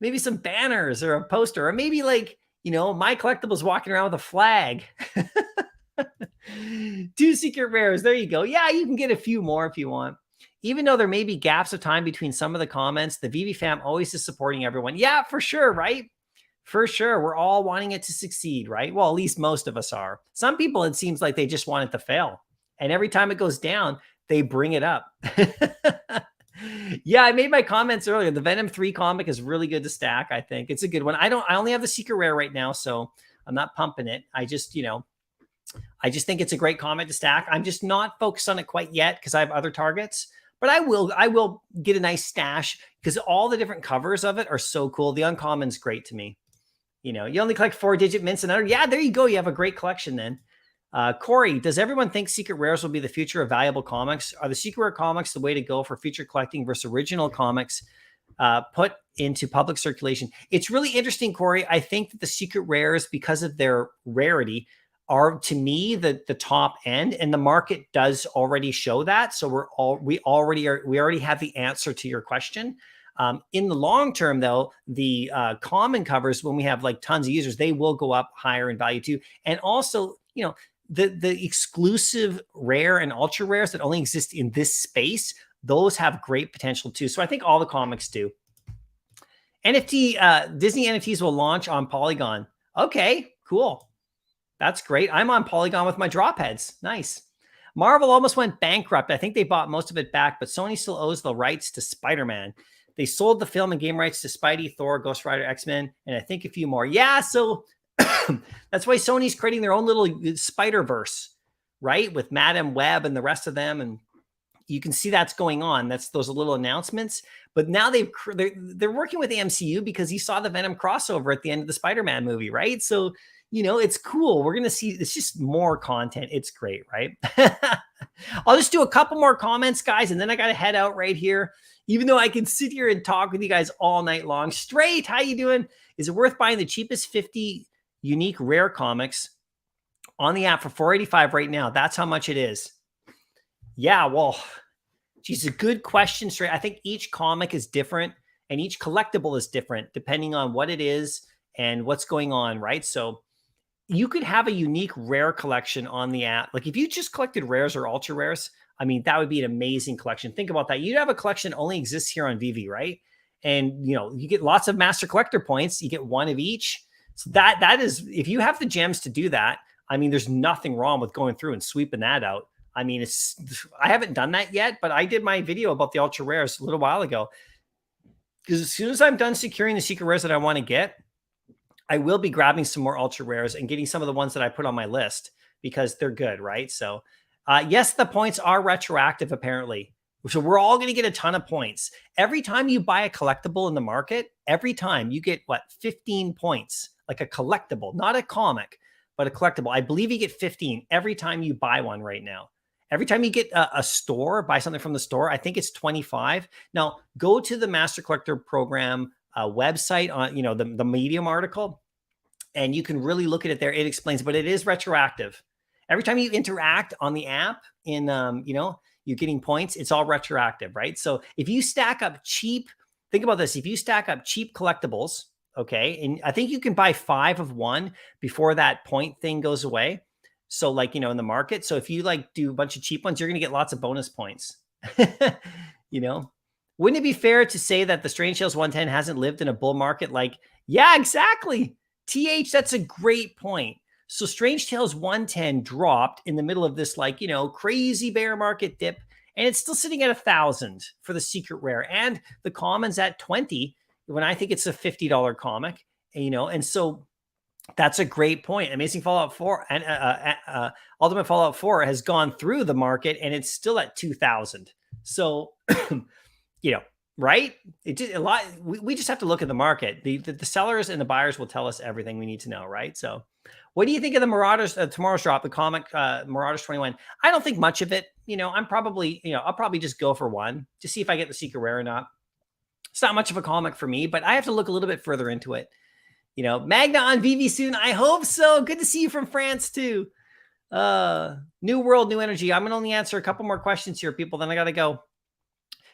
maybe some banners or a poster, or maybe Mycollectables walking around with a flag. 2 secret rares. There you go. Yeah, you can get a few more if you want. Even though there may be gaps of time between some of the comments, the VV fam always is supporting everyone. Yeah, for sure, right? For sure. We're all wanting it to succeed, right? Well, at least most of us are. Some people, it seems like they just want it to fail. And every time it goes down, they bring it up. Yeah, I made my comments earlier. The Venom 3 comic is really good to stack, I think. It's a good one. I only have the secret rare right now, so I'm not pumping it. I just think it's a great comic to stack. I'm just not focused on it quite yet because I have other targets. But I will get a nice stash because all the different covers of it are so cool. The uncommon's great to me. You only collect 4-digit mints and under. Yeah, there you go. You have a great collection then. Corey, does everyone think secret rares will be the future of valuable comics? Are the secret rare comics the way to go for future collecting versus original comics put into public circulation? It's really interesting, Corey. I think that the secret rares, because of their rarity, are to me the top end, and the market does already show that. So we already have the answer to your question. In the long term, though, the common covers, when we have tons of users, they will go up higher in value too. And also, the exclusive rare and ultra rares that only exist in this space, those have great potential too. So I think all the comics do. Disney NFTs will launch on Polygon. Okay, cool. That's great. I'm on Polygon with my drop heads. Nice. Marvel almost went bankrupt. I think they bought most of it back, but Sony still owes the rights to Spider-Man. They sold the film and game rights to Spidey, Thor, Ghost Rider, X-Men, and I think a few more. Yeah, so that's why Sony's creating their own little Spider-Verse, right? With Madam Web and the rest of them. And you can see that's going on. That's those little announcements. But now they're working with the MCU because you saw the Venom crossover at the end of the Spider-Man movie, right? So you know, it's cool. We're going to see, it's just more content. It's great, right? I'll just do a couple more comments, guys, and then I got to head out right here. Even though I can sit here and talk with you guys all night long. Straight, how you doing? Is it worth buying the cheapest 50 unique rare comics on the app for $4.85 right now? That's how much it is. Yeah, well, geez, a good question, Straight. I think each comic is different and each collectible is different depending on what it is and what's going on, right? So you could have a unique rare collection on the app. Like if you just collected rares or ultra rares, I mean, that would be an amazing collection. Think about that. You'd have a collection that only exists here on VV, right? And you know, you get lots of master collector points. You get one of each. So that is, if you have the gems to do that, I mean, there's nothing wrong with going through and sweeping that out. I mean, I haven't done that yet, but I did my video about the ultra rares a little while ago. Because as soon as I'm done securing the secret rares that I want to get, I will be grabbing some more ultra rares and getting some of the ones that I put on my list because they're good, right? So yes, the points are retroactive apparently. So we're all going to get a ton of points. Every time you buy a collectible in the market, every time you get 15 points, like a collectible, not a comic, but a collectible. I believe you get 15 every time you buy one right now. Every time you get a store, buy something from the store, I think it's 25. Now go to the Master Collector Program website on, you know, the Medium article, and you can really look at it there. It explains, but it is retroactive. Every time you interact on the app in, you know, you're getting points, it's all retroactive, right? So if you stack up cheap, think about this. If you stack up cheap collectibles, okay, and I think you can buy 5 of one before that point thing goes away. So like, you know, in the market. So if you like do a bunch of cheap ones, you're going to get lots of bonus points, you know? Wouldn't it be fair to say that the Strange Tales 110 hasn't lived in a bull market? Like, yeah, exactly. TH, that's a great point. So Strange Tales 110 dropped in the middle of this, like, you know, crazy bear market dip, and it's still sitting at 1,000 for the secret rare, and the commons at 20 when I think it's a $50 comic, you know, and so that's a great point. Amazing Fallout 4 and Ultimate Fallout 4 has gone through the market, and it's still at 2,000. So, you know, right? It just a lot. We just have to look at the market. The sellers and the buyers will tell us everything we need to know, right? So, what do you think of the Marauders tomorrow's drop, the comic Marauders 21? I don't think much of it. You know, I'm probably, you know, I'll probably just go for one to see if I get the secret rare or not. It's not much of a comic for me, but I have to look a little bit further into it. You know, Magna on VV soon. I hope so. Good to see you from France too. New world, new energy. I'm going to only answer a couple more questions here, people. Then I got to go.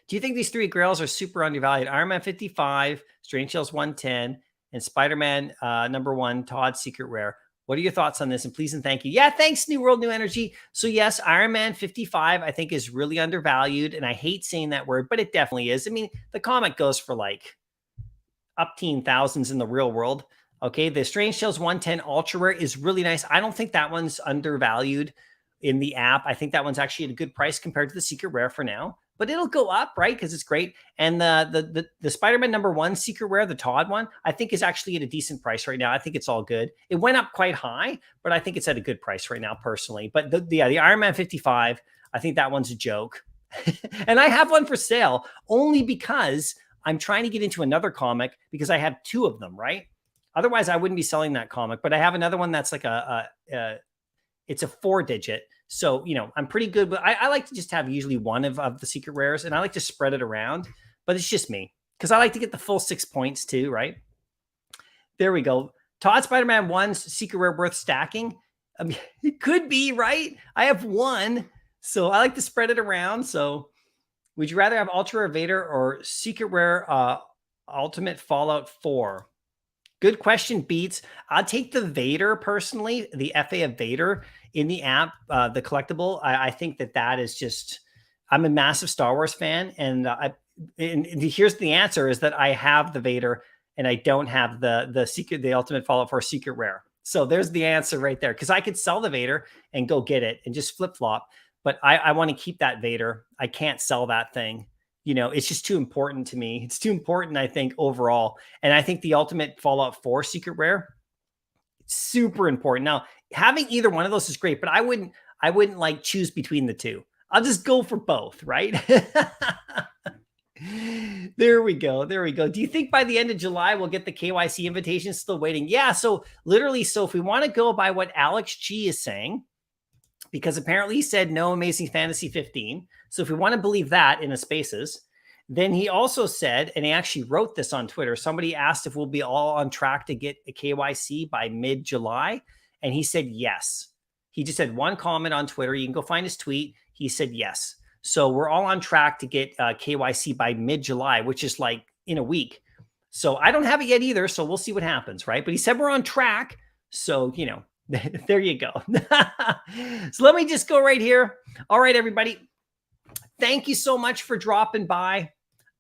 Do you think these 3 grails are super undervalued? Iron Man 55, Strange Tales 110, and Spider-Man #1, Todd's Secret Rare. What are your thoughts on this? And please and thank you. Yeah, thanks, New World, New Energy. So yes, Iron Man 55, I think, is really undervalued. And I hate saying that word, but it definitely is. I mean, the comic goes for like up teen thousands in the real world. Okay, the Strange Tales 110 Ultra Rare is really nice. I don't think that one's undervalued in the app. I think that one's actually at a good price compared to the Secret Rare for now. But it'll go up, right? Because it's great. And the Spider-Man #1 Secret Rare, the Todd one, I think is actually at a decent price right now. I think it's all good. It went up quite high, but I think it's at a good price right now, personally. But the Iron Man 55, I think that one's a joke. And I have one for sale only because I'm trying to get into another comic because I have 2 of them, right? Otherwise, I wouldn't be selling that comic. But I have another one that's like it's a 4-digit. So, you know, I'm pretty good, but I like to just have usually one of the secret rares, and I like to spread it around, but it's just me because I like to get the full 6 points too, right? There we go. Todd Spider-Man 1's secret rare worth stacking. I mean, it could be, right? I have 1, so I like to spread it around. So would you rather have Ultra Rare Vader or secret rare Ultimate Fallout 4? Good question, Beats. I'll take the Vader personally, the FA of Vader in the app, the collectible. I think that is just, I'm a massive Star Wars fan. And here's the answer is that I have the Vader and I don't have the Ultimate Fallout 4 secret rare. So there's the answer right there. Cause I could sell the Vader and go get it and just flip flop. But I want to keep that Vader. I can't sell that thing. You know, it's just too important to me. It's too important, I think, overall. And I think the Ultimate Fallout 4 secret rare, it's super important. Now, having either one of those is great, but I wouldn't like choose between the 2. I'll just go for both, right? There we go. There we go. Do you think by the end of July we'll get the KYC invitation? Still waiting. Yeah. So literally, so if we want to go by what Alex G is saying, because apparently he said no Amazing Fantasy 15. So if we want to believe that in the spaces, then he also said, and he actually wrote this on Twitter. Somebody asked if we'll be all on track to get a KYC by mid-July. And he said yes. He just had one comment on Twitter. You can go find his tweet. He said yes. So we're all on track to get KYC by mid-July, which is like in a week. So I don't have it yet either. So we'll see what happens, right? But he said we're on track. So, you know, there you go. So let me just go right here. All right, everybody. Thank you so much for dropping by.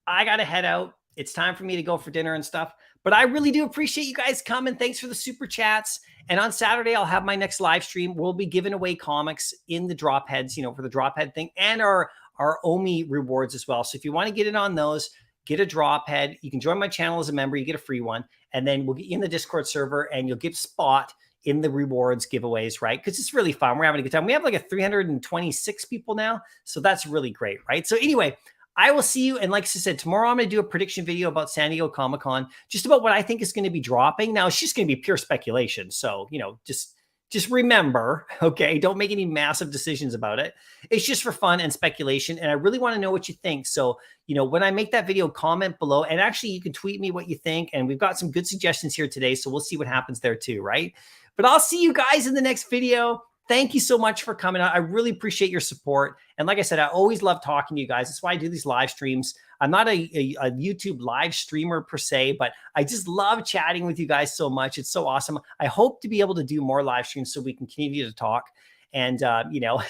I got to head out. It's time for me to go for dinner and stuff. But I really do appreciate you guys coming. Thanks for the super chats. And on Saturday, I'll have my next live stream. We'll be giving away comics in the drop heads, you know, for the drop head thing and our OMI rewards as well. So if you want to get in on those, get a drop head. You can join my channel as a member. You get a free one. And then we'll get you in the Discord server and you'll get a spot in the rewards giveaways, right? Because it's really fun. We're having a good time. We have like a 326 people now. So that's really great, right? So anyway, I will see you. And like I said, tomorrow I'm going to do a prediction video about San Diego Comic-Con, just about what I think is going to be dropping. Now, it's just going to be pure speculation. So, you know, just remember, okay, don't make any massive decisions about it. It's just for fun and speculation. And I really want to know what you think. So, you know, when I make that video, comment below. And actually, you can tweet me what you think. And we've got some good suggestions here today. So we'll see what happens there too, right? But I'll see you guys in the next video. Thank you so much for coming out. I really appreciate your support. And like I said, I always love talking to you guys. That's why I do these live streams. I'm not a YouTube live streamer per se, but I just love chatting with you guys so much. It's so awesome. I hope to be able to do more live streams so we can continue to talk. And, you know,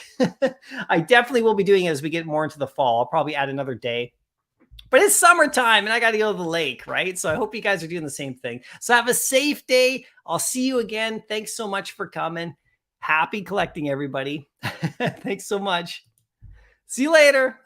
I definitely will be doing it as we get more into the fall. I'll probably add another day. But it's summertime and I got to go to the lake, right? So I hope you guys are doing the same thing. So have a safe day. I'll see you again. Thanks so much for coming. Happy collecting, everybody. Thanks so much. See you later.